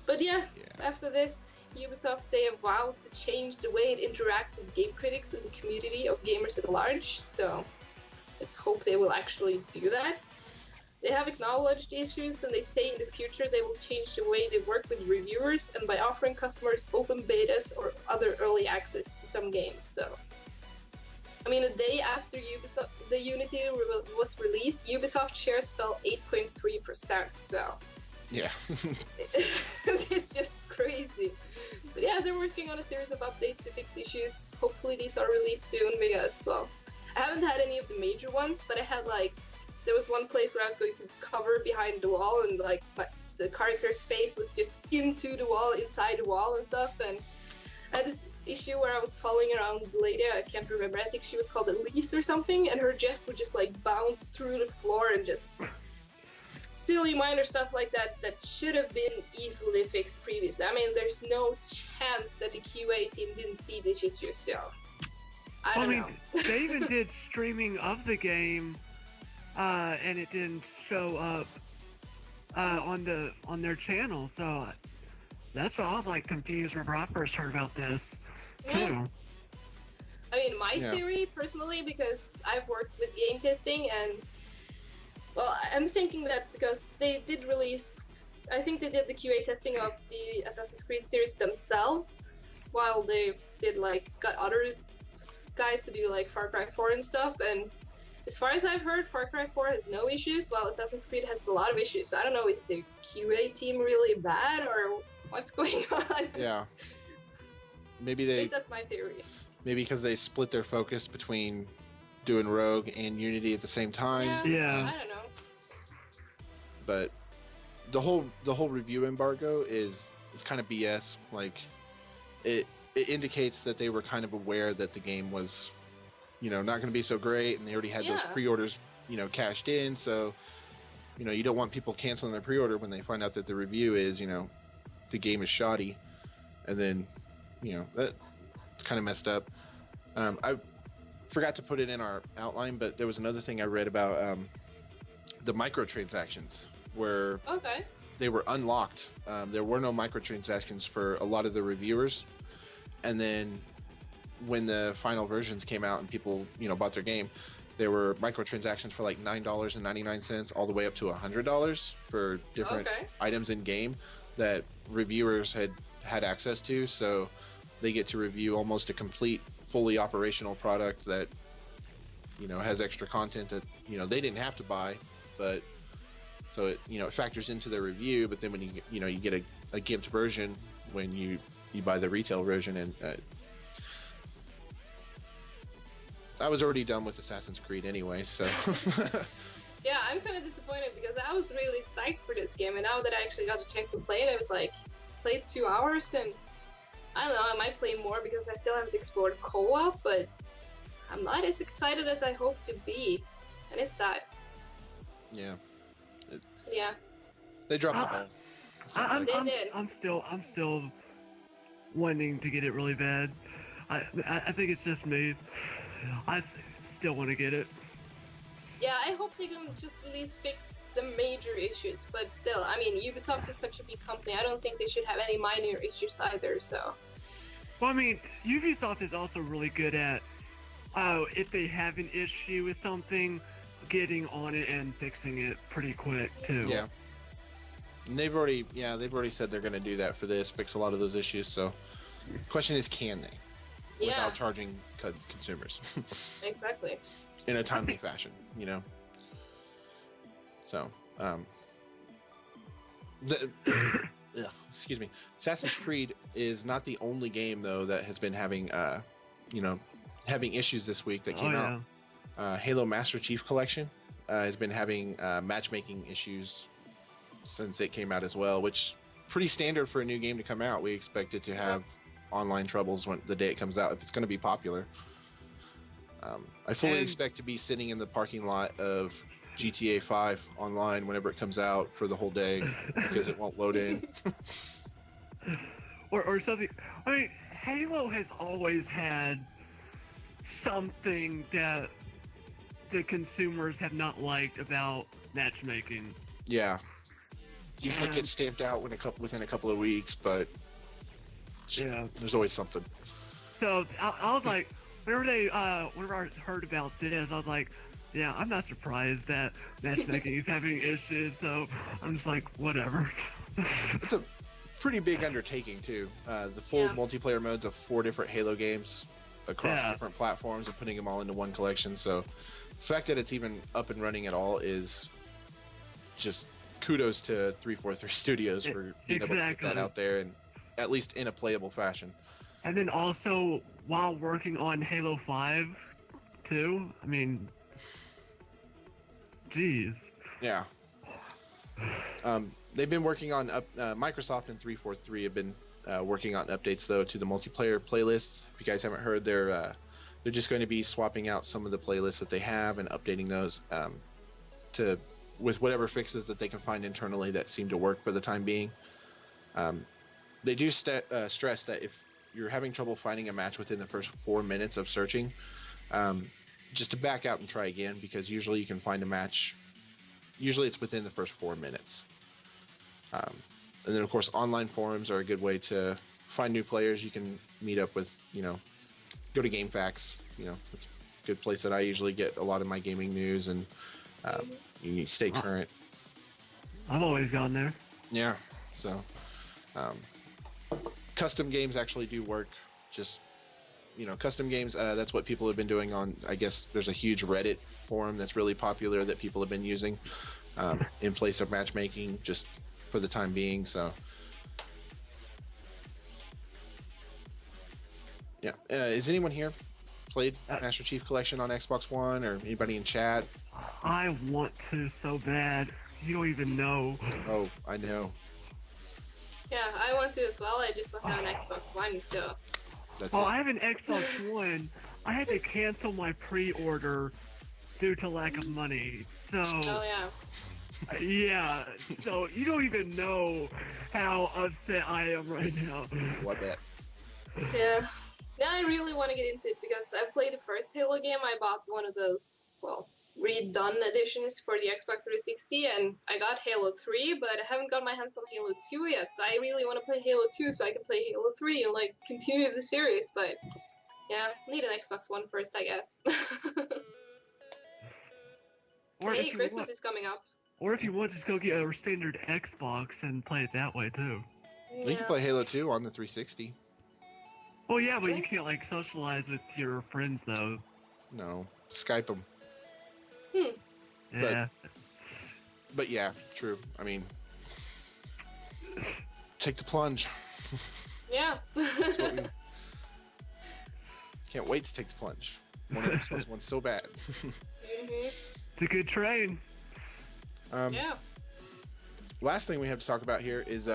But yeah, after this, Ubisoft, they have vowed to change the way it interacts with game critics and the community of gamers at large, so let's hope they will actually do that. They have acknowledged issues, and they say in the future they will change the way they work with reviewers and by offering customers open betas or other early access to some games. So, I mean, a day after the Unity was released, Ubisoft shares fell 8.3%. So, Yeah. it's just crazy. But yeah, they're working on a series of updates to fix issues. Hopefully, these are released soon because, well, I haven't had any of the major ones, but I had like, there was one place where I was going to cover behind the wall, and like the character's face was just into the wall, inside the wall and stuff, and I had this issue where I was following around the lady, I can't remember, I think she was called Elise or something, and her dress would just like bounce through the floor, and just silly minor stuff like that that should have been easily fixed previously. I mean, there's no chance that the QA team didn't see these issues, so I don't know. They even did streaming of the game, and it didn't show up on their channel. So that's why I was like confused whenever I first heard about this too. Yeah. I mean, my theory personally, because I've worked with game testing, and well, I'm thinking that because they did release, I think they did the QA testing of the Assassin's Creed series themselves, while they did like got other guys to do like Far Cry 4 and stuff, and as far as I've heard, Far Cry 4 has no issues, while Assassin's Creed has a lot of issues. So I don't know, is the QA team really bad, or what's going on? Yeah. Maybe I guess that's my theory. Maybe because they split their focus between doing Rogue and Unity at the same time. Yeah. I don't know. But the whole review embargo is kind of BS. Like it indicates that they were kind of aware that the game was, not going to be so great, and they already had those pre-orders, cashed in. So, you don't want people canceling their pre-order when they find out that the review is, the game is shoddy, and then, that's kind of messed up. I forgot to put it in our outline, but there was another thing I read about the microtransactions, where they were unlocked. There were no microtransactions for a lot of the reviewers, and then when the final versions came out and people, bought their game, there were microtransactions for like $9.99 all the way up to $100 for different items in game that reviewers had access to. So they get to review almost a complete, fully operational product that, has extra content that, they didn't have to buy, but so it, it factors into their review. But then when you get a gimped version when you buy the retail version, and I was already done with Assassin's Creed anyway, so. Yeah, I'm kind of disappointed because I was really psyched for this game, and now that I actually got a chance to play it, I was like, played 2 hours, and I don't know, I might play more because I still haven't explored co-op, but I'm not as excited as I hope to be, and it's sad. Yeah. Yeah. They dropped the ball. I'm still wanting to get it really bad. I think it's just me. I still want to get it. Yeah, I hope they can just at least fix the major issues, but still, I mean, Ubisoft is such a big company, I don't think they should have any minor issues either, so. Well, I mean, Ubisoft is also really good at, if they have an issue with something, getting on it and fixing it pretty quick too. Yeah. And they've already said they're going to do that for this, fix a lot of those issues. So, the question is, can they, Yeah, without charging consumers exactly. in a timely fashion? You know. So, excuse me. Assassin's Creed is not the only game though that has been having having issues this week that came out. Halo Master Chief Collection has been having matchmaking issues since it came out as well, which pretty standard for a new game to come out. We expect it to have online troubles when the day it comes out if it's going to be popular. I fully expect to be sitting in the parking lot of GTA 5 online whenever it comes out for the whole day because it won't load in. or something. I mean, Halo has always had something that the consumers have not liked about matchmaking. Yeah. You might get stamped out within a couple of weeks, but yeah, there's always something. So I was like, whenever I heard about this, I was like, yeah, I'm not surprised that matchmaking is having issues. So I'm just like, whatever. It's a pretty big undertaking too. The full multiplayer modes of 4 different Halo games across different platforms and putting them all into one collection. So the fact that it's even up and running at all is just kudos to 343 Studios for being able to get that out there and at least in a playable fashion. And then also while working on Halo 5 too, I mean, geez. Yeah. They've been working on Microsoft and 343 have been working on updates though to the multiplayer playlists. If you guys haven't heard, they're just going to be swapping out some of the playlists that they have and updating those with whatever fixes that they can find internally that seem to work for the time being. They do stress that if you're having trouble finding a match within the first 4 minutes of searching, just to back out and try again, because usually you can find a match. Usually it's within the first 4 minutes. And then of course online forums are a good way to find new players. You can meet up with, go to GameFAQs. It's a good place that I usually get a lot of my gaming news and you stay current. I've always gone there. Yeah. So custom games actually do work. Just custom games, that's what people have been doing on, I guess there's a huge Reddit forum that's really popular that people have been using in place of matchmaking just for the time being. So yeah. Is anyone here played Master Chief Collection on Xbox One, or anybody in chat? I want to so bad. You don't even know. Oh, I know. Yeah, I want to as well. I just don't have an Xbox One, so. I have an Xbox One. I had to cancel my pre-order due to lack of money. So. Oh yeah. Yeah. So you don't even know how upset I am right now. What bet? Yeah. Now I really want to get into it because I played the first Halo game. I bought one of those, redone editions for the Xbox 360, and I got Halo 3, but I haven't got my hands on Halo 2 yet, so I really want to play Halo 2 so I can play Halo 3 and, continue the series, but, yeah, need an Xbox One first, I guess. Hey, Christmas is coming up. Or if you want, just go get a standard Xbox and play it that way, too. Yeah. You can play Halo 2 on the 360. Oh, yeah, but you can't, socialize with your friends, though. No. Skype them. Yeah. But yeah, true. I mean, take the plunge. Yeah. Can't wait to take the plunge. One of Xbox One's so bad. Mm-hmm. It's a good train. Yeah. Last thing we have to talk about here is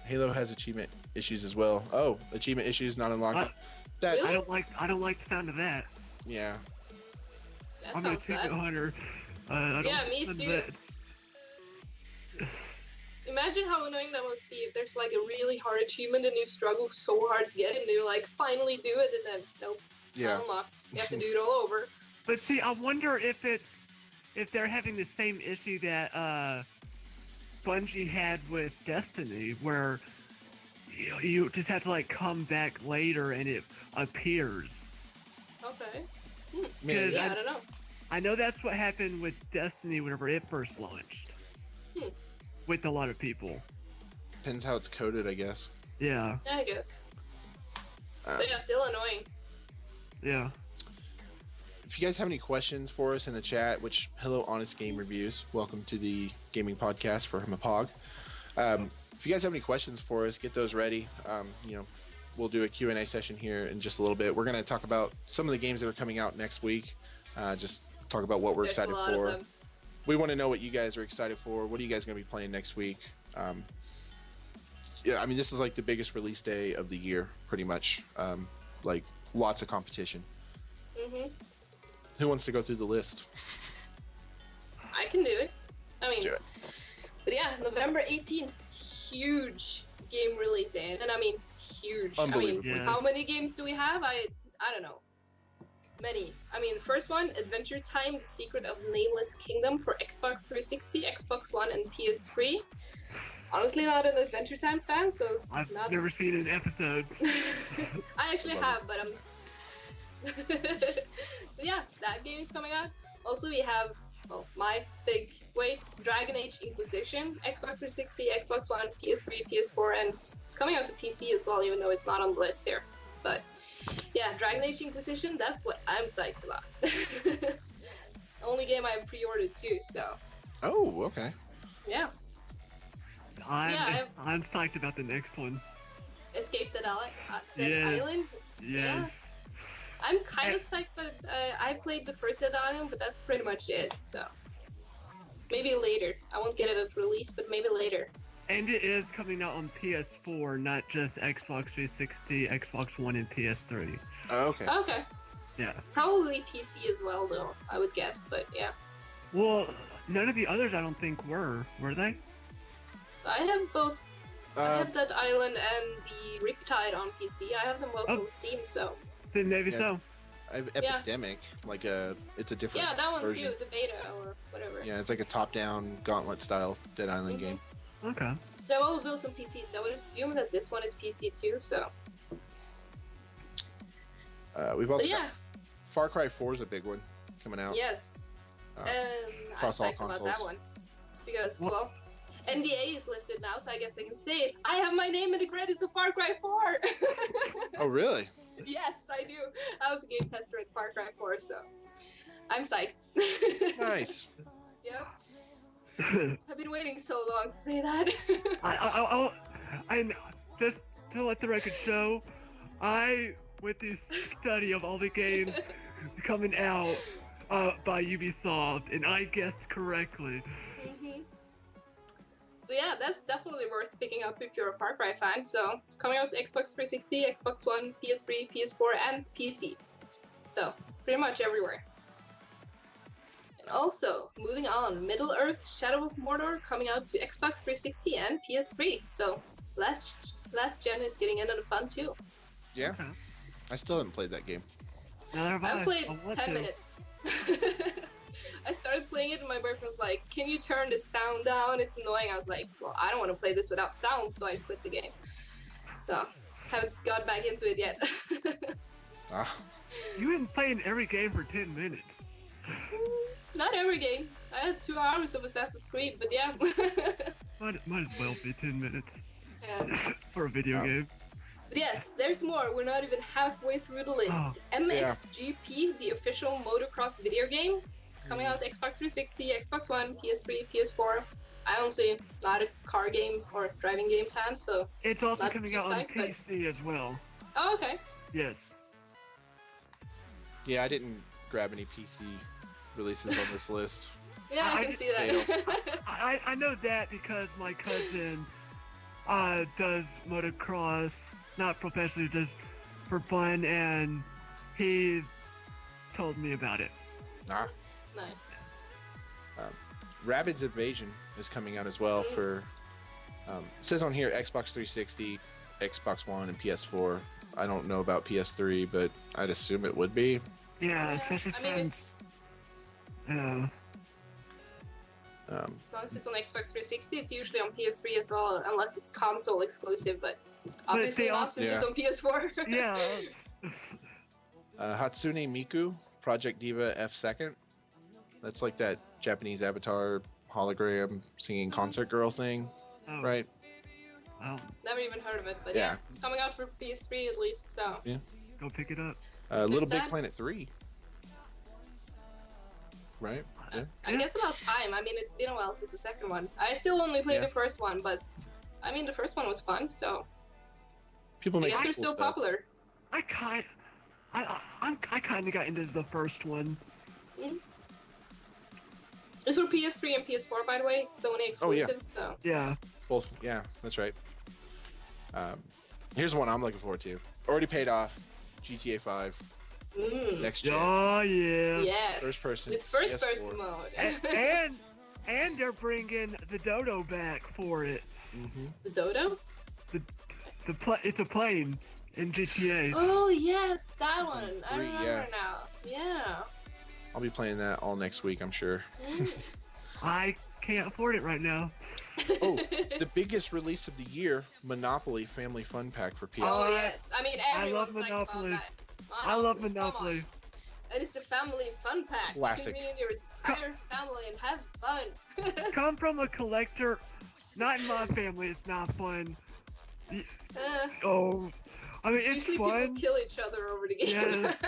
Halo has achievement issues as well. Oh, achievement issues not unlocked. Really? I don't like the sound of that. Yeah. That I'm sounds a bad. hunter. Yeah, me too. Imagine how annoying that must be if there's a really hard achievement and you struggle so hard to get it and you finally do it and then nope, not unlocked. You have to do it all over. But see, I wonder if they're having the same issue that Bungie had with Destiny, where you just have to come back later and it appears. Okay. Man, Yeah, I don't know. I know that's what happened with Destiny whenever it first launched. Hmm. With a lot of people. Depends how it's coded, I guess. Yeah. Yeah, I guess. Um, But yeah, still annoying. Yeah. If you guys have any questions for us in the chat, which hello, Honest Game Reviews, welcome to the gaming podcast for Hauppauge. If you guys have any questions for us, get those ready. We'll do a Q&A session here in just a little bit. We're going to talk about some of the games that are coming out next week. Just talk about what we're There's excited a lot for. of them. We want to know what you guys are excited for. What are you guys going to be playing next week? This is like the biggest release day of the year, pretty much. Like lots of competition. Mhm. Who wants to go through the list? I can do it. I mean, Do it. but yeah, November 18th, huge game release day, and I mean huge. I mean, Unbelievable. Yes. how many games do we have? I don't know. Many. I mean, first one, Adventure Time: The Secret of Nameless Kingdom for Xbox 360, Xbox One, and PS3. Honestly, not an Adventure Time fan, so I've not. never seen an episode. I actually Love have, but I'm. But yeah, that game is coming out. Also, we have, well, my big wait, Dragon Age Inquisition, Xbox 360, Xbox One, PS3, PS4, and it's coming out to PC as well, even though it's not on the list here. But yeah, Dragon Age Inquisition, that's what I'm psyched about. The only game I've pre-ordered too, so Oh, okay. yeah. I'm psyched about the next one. Escape the Yes. Island. Yes. I'm kind of psyched, but I played the first Dead Island, but that's pretty much it, so. Maybe later. I won't get it at release, but maybe later. And it is coming out on PS4, not just Xbox 360, Xbox One, and PS3. Oh, okay. Okay. Yeah. Probably PC as well, though, I would guess, but yeah. Well, none of the others I don't think were they? I have both. I Uh, have Dead Island and the Riptide on PC. I have them both Oh. on Steam, so. Then maybe Yeah. so. I have Yeah. Epidemic, it's a different Yeah, that one version. too, the beta or whatever. Yeah, it's like a top-down gauntlet style Dead Island Mhm. game. Okay. So all of those on PC, so I would assume that this one is PC too, so. We've But also yeah, got Far Cry 4 is a big one coming out. yes. Uh, I'm across all psyched about that consoles. one. Because, What- well, NDA is lifted now, so I guess I can say it. I have my name in the credits of Far Cry 4! Oh, really? Yes, I do. I was a game tester at Far Cry 4, so I'm psyched. Nice. Yep. I've been waiting so long to say that. I just to let the record show, I went through study of all the games coming out by Ubisoft, and I guessed correctly. Mhm. So yeah, that's definitely worth picking up if you're a Far Cry fan. So coming out to Xbox 360, Xbox One, PS3, PS4, and PC. So pretty much everywhere. And also, moving on, Middle-earth: Shadow of Mordor coming out to Xbox 360 and PS3. So last gen is getting in on the fun too. Yeah. Okay. I still haven't played that game. Neither have I played I want 10 to. minutes. I started playing it and my boyfriend was like, "Can you turn the sound down? It's annoying." I was like, "Well, I don't want to play this without sound," so I quit the game. So, haven't got back into it yet. Ah, You've been playing every game for 10 minutes. Not every game. I had 2 hours of Assassin's Creed, but yeah. Might as well be 10 minutes And, for a video Oh. game. but yes, there's more. We're not even halfway through the list. Oh, MXGP, the official motocross video game, is coming out Xbox 360, Xbox One, PS3, PS4. I honestly not a car game or driving game fan, so. It's also Not coming too out on psyched, but- PC as well. Oh, okay. Yes. yeah, I didn't grab any PC releases on this list. Yeah, I I can did- see that. I know that because my cousin does motocross, not professionally, just for fun, and he told me about it. Ah, Nice. Rabbids Invasion is coming out as well for. It says on here Xbox 360, Xbox One, and PS4. I don't know about PS3, but I'd assume it would be. Yeah, especially I mean, since. Yeah. As long as it's on Xbox 360, it's usually on PS3 as well, unless it's console exclusive, but obviously they not also- since it's on PS4. Yeah. Hatsune Miku, Project Diva F2nd. That's like that Japanese avatar hologram singing concert girl thing, Oh, right? well, Never even heard of it, but Yeah. yeah, it's coming out for PS3 at least. So go pick it up. Little Big that. Planet 3. Right? Yeah. I guess about time. I mean, it's been a while since the second one. I still only played Yeah. the first one, but I mean, the first one was fun, so People I make guess they're cool still stuff. popular. I kind of got into the first one. It's for PS3 and PS4, by the way. Sony exclusive, so Yeah. Both. Yeah, that's right. Here's one I'm looking forward to. Already paid off. GTA 5 next gen. Oh yeah. yes, First person. with first PS4. person mode. And they're bringing the dodo back for it. Mm-hmm. The Dodo? It's a plane in GTA. Oh yes, that one. I Three, remember yeah. now. Yeah. I'll be playing that all next week, I'm sure. I can't afford it right now. Oh, the biggest release of the year, Monopoly Family Fun Pack for PS. Oh yes. I mean, I love everyone's like Monopoly. about that. I love come on. Monopoly. It is the family fun pack. Classic. You can be in your entire family and have fun. Come from a collector. Not in my family. It's not fun. Oh, I mean it's Usually fun. people kill each other over the game. Yes.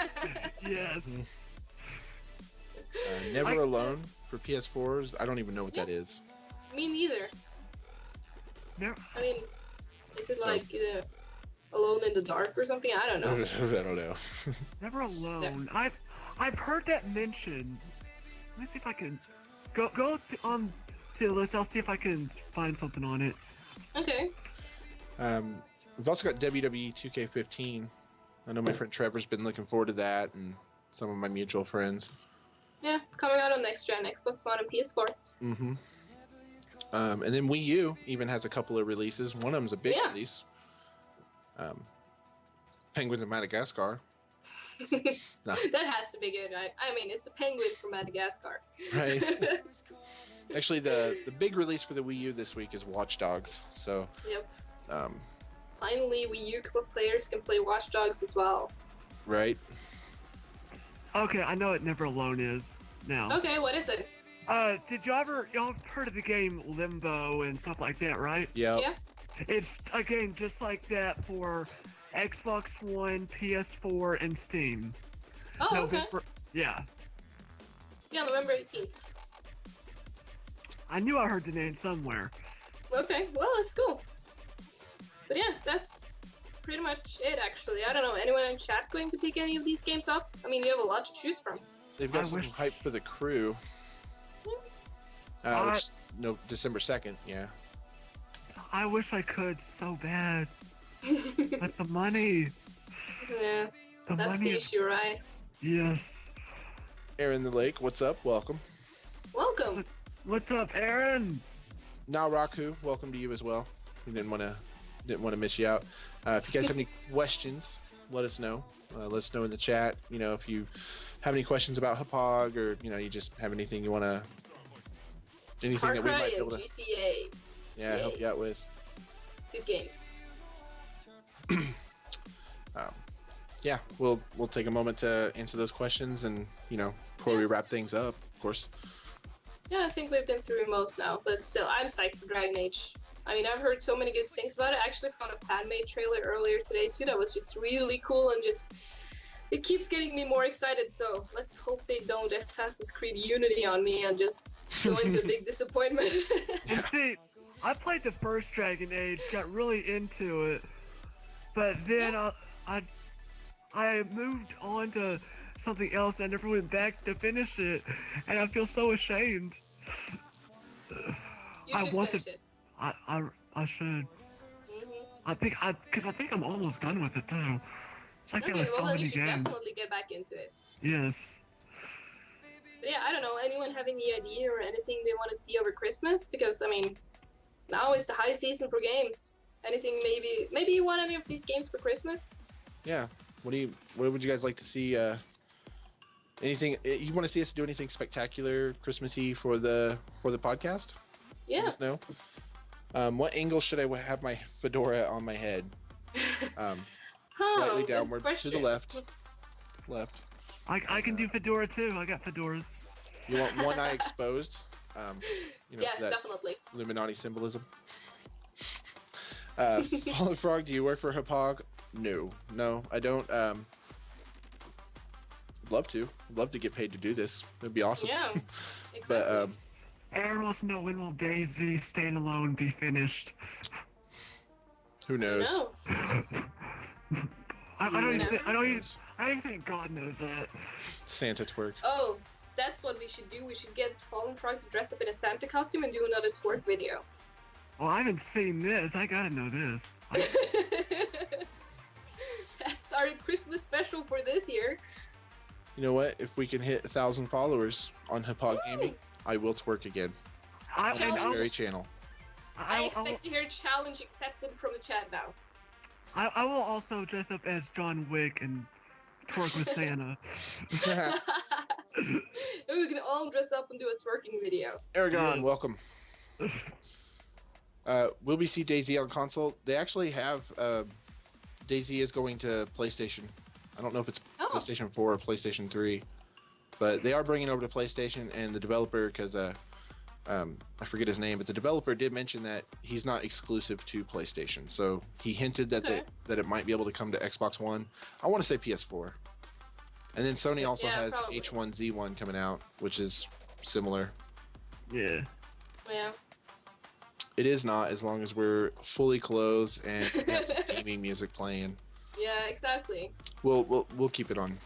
Yes. Never I- Alone for PS4s. I don't even know what that is. Me neither. Never, I mean, is it So- like Alone in the Dark or something? I don't know. I don't know. never alone. I've heard that mentioned. Let me see if I can on to the list. I'll see if I can find something on it. Okay. We've also got WWE 2K15. I know my friend Trevor's been looking forward to that, and some of my mutual friends. Yeah, coming out on next gen, Xbox One and PS4. Mm-hmm. And then Wii U even has a couple of releases. One of them's a big Yeah. release. Penguins of Madagascar. No. That has to be good. I mean, it's the penguin from Madagascar. Right. Actually, the big release for the Wii U this week is Watch Dogs. So, Yep. um, Finally, Wii U players can play Watch Dogs as well. right. Okay, I know what Never Alone is now. Okay, what is it? Did y'all heard of the game Limbo and stuff like that, right? Yep. Yeah. It's a game just like that for Xbox One, PS4, and Steam. Oh, okay. November, yeah. Yeah, November 18th. I knew I heard the name somewhere. Okay, well, that's cool. But yeah, that's pretty much it, actually. I don't know, anyone in chat going to pick any of these games up? I mean, you have a lot to choose from. They've got I some wish- hype for the crew. Which, no, December 2nd, yeah. I wish I could so bad. But the money. Yeah, The that's money the is. issue, right? Yes. Aaron the Lake, what's up? Welcome. Welcome. What's up, Aaron? Now Raku, welcome to you as well. We didn't want to miss you out. If you guys have any questions, let us know. Let us know in the chat. You know, if you have any questions about Hauppauge, or you just have anything you want to, anything Far that we Cry might be and able to, GTA. help you out with. Good games. Yeah, we'll take a moment to answer those questions, and before we wrap things up, of course. Yeah, I think we've been through most now, but still, I'm psyched for Dragon Age. I mean, I've heard so many good things about it. I actually found a fan-made trailer earlier today, too, that was just really cool, and it keeps getting me more excited, so let's hope they don't Assassin's Creed Unity on me and just go into a big disappointment. And see, I played the first Dragon Age, got really into it, but then I moved on to something else and never went back to finish it, and I feel so ashamed. You I should want finish to- it. I should. Mm-hmm. Because I think I'm almost done with it too. It's like there Okay, was so well then many you should games. definitely get back into it. Yes. But yeah, I don't know, anyone have any idea or anything they want to see over Christmas? Because, I mean, now is the high season for games. Anything maybe you want any of these games for Christmas? Yeah. What would you guys like to see? Anything you want to see us do? Anything spectacular Christmassy for the podcast? Yeah. Let us know. What angle should I have my fedora on my head? Slightly good downward to the question. left. Left. I can do Fedora too. I got Fedoras. You want one eye exposed? You know, Yes, that definitely. Illuminati symbolism. Fallen Frog, do you work for Hauppauge? No, I don't. Love to. Love to get paid to do this. It'd be awesome. Yeah, exactly. But Aaron wants to know when will Daisy standalone be finished. who knows? No. I don't even. Who I don't even. knows? I don't even think God knows that. Santa twerk. Oh, that's what we should do. We should get Fallen Frog to dress up in a Santa costume and do another twerk video. Well, I haven't seen this. I gotta know this. That's our Christmas special for this year. You know what? If we can hit 1,000 followers on Hauppauge Gaming, I will twerk again I, on and this I'll- very channel. I expect to hear challenge accepted from the chat now. I will also dress up as John Wick and twerk with Santa. And we can all dress up and do a twerking video. Aragon, Yes. welcome. Will we see Daisy on console? They actually have. Daisy is going to PlayStation. I don't know if it's Oh. PlayStation 4 or PlayStation 3, but they are bringing it over to PlayStation. And the developer, because I forget his name, but the developer did mention that he's not exclusive to PlayStation. So he hinted that Okay. that it might be able to come to Xbox One. I want to say PS4. And then Sony also Yeah, has probably. H1Z1 coming out, which is similar. Yeah. Yeah. It is not, as long as we're fully clothed and have some gaming music playing. Yeah, exactly. We'll keep it on.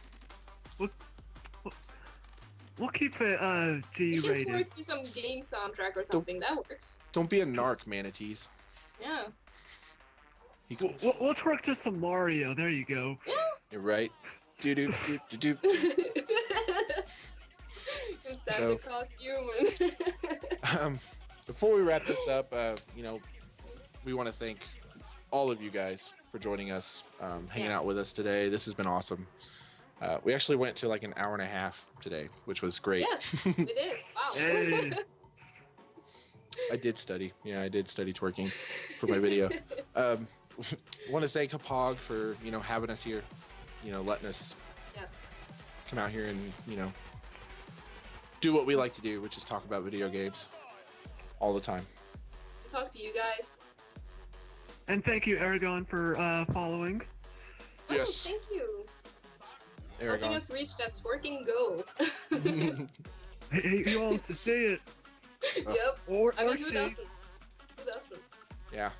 We'll keep it You can G-rated. twerk to some game soundtrack or something. That works. Don't be a narc, manatees. Yeah. You We'll, we'll twerk to some Mario. There you go. You're right. Do do do do. In Santa So- costume. Before we wrap this up, we want to thank all of you guys for joining us, hanging out Yes. with us today. This has been awesome. We actually went to like an hour and a half today, which was great. Yes, it is. Wow. Hey. I did study. Yeah, I did study twerking for my video. Want to thank Hauppauge for having us here, letting us Yes. come out here and do what we like to do, which is talk about video games all the time. Talk to you guys. And thank you, Aragon, for following. Yes. Oh, thank you. Helping Aragon. us reach that twerking goal. He wants to see it. Yep. Or, I mean, or who she. doesn't? Who doesn't? Yeah.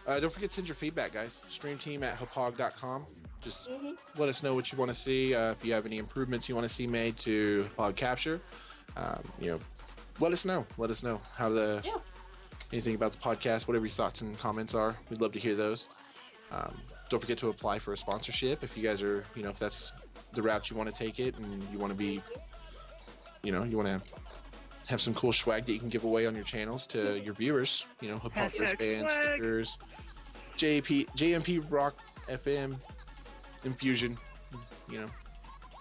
Don't forget to send your feedback, guys. Streamteam@hauppauge.com. Just Mm-hmm. let us know what you want to see. If you have any improvements you want to see made to Pod Capture, let us know. Let us know how anything about the podcast, whatever your thoughts and comments are. We'd love to hear those. Don't forget to apply for a sponsorship if you guys are, if that's the route you want to take it, and you want to be, you want to have some cool swag that you can give away on your channels to your viewers. Hauppauge Hashtag wristbands, swag. stickers, JMP Rock FM, Infusion.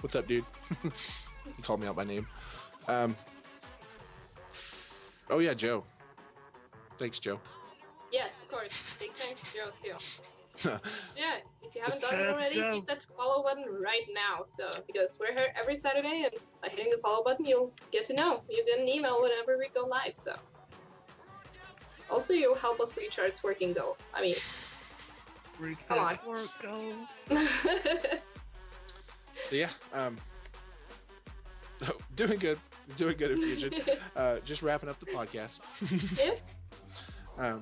What's up, dude? He called me out by name. Oh yeah, Joe. Thanks, Joe. Yes, of course. Big thanks to Joe too. Yeah, if you haven't Just done it ask already, Joe. hit that follow button right now. So because we're here every Saturday, and by hitting the follow button, you'll get to know. You get an email whenever we go live. So also, you'll help us reach our twerking goal. I mean, Reach Come that work goal. So yeah, doing good, Infusion. Just wrapping up the podcast. Yeah.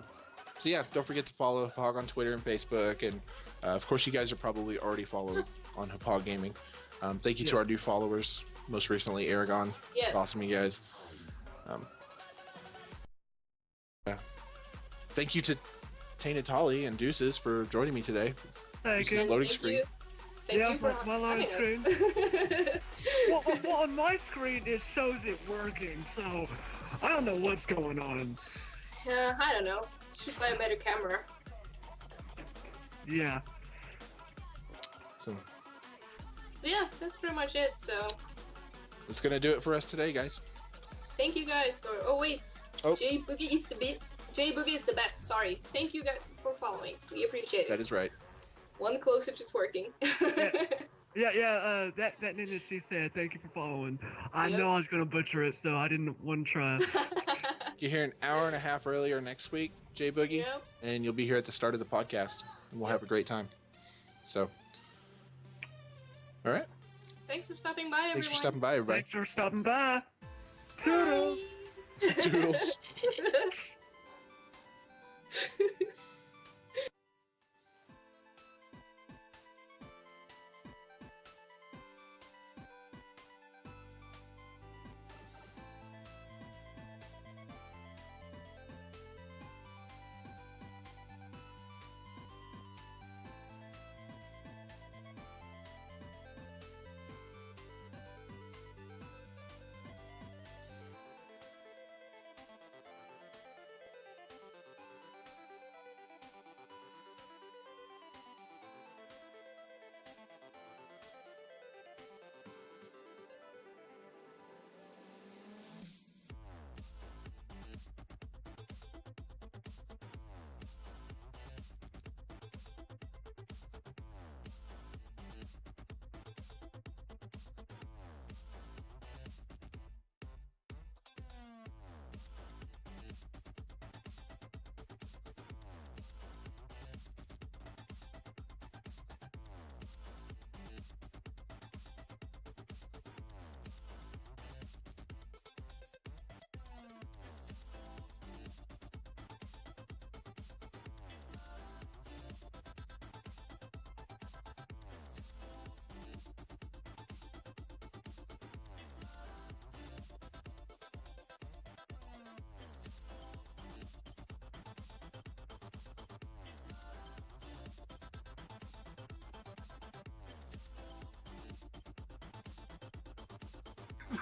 So yeah, don't forget to follow Hauppauge on Twitter and Facebook, and of course you guys are probably already followed on Hauppauge Gaming. Thank you to Yeah. our new followers, most recently Aragon. Yes. It's awesome, you guys. Thank you to Tainted Tolly and Deuces for joining me today. Thank This is you. loading Thank screen. you. Thank Yeah, you for my loading having us. Well, on my screen it shows it working, so I don't know what's going on. Yeah, I don't know. Should buy a better camera. Yeah. So But yeah, that's pretty much it. So that's gonna do it for us today, guys. thank you guys for. Oh wait, Oh. J Boogie is the bit. J Boogie is the best. Sorry. Thank you guys for following. We appreciate That it. is right. One closer to twerking. That name that she said. Thank you for following. I Yep. know I was gonna butcher it, so I didn't want to try. You're here an hour and a half earlier next week, Jay Boogie, Yep. and you'll be here at the start of the podcast, and we'll have a great time. So, all right. Thanks for stopping by, everyone. Thanks for stopping by, everybody. Thanks for stopping by. Toodles. Toodles.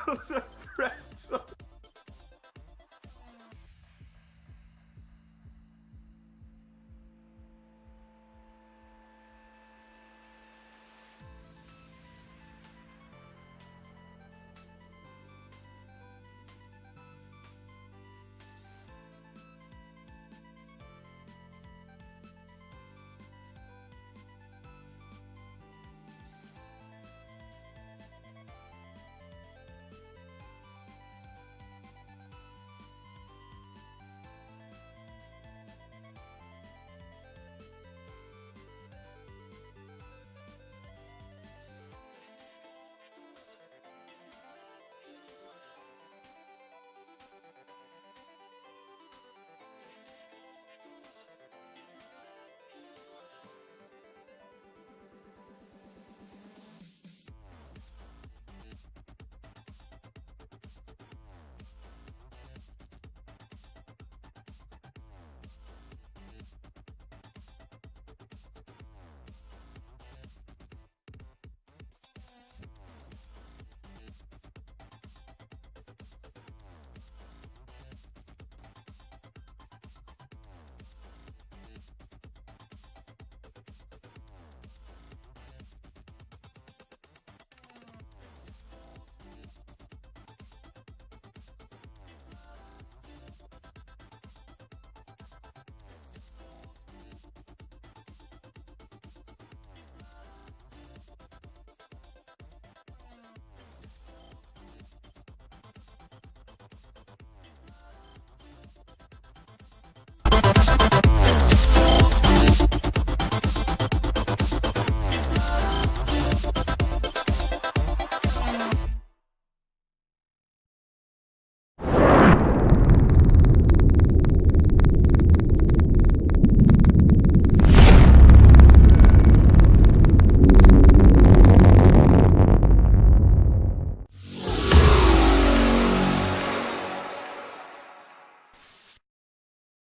No,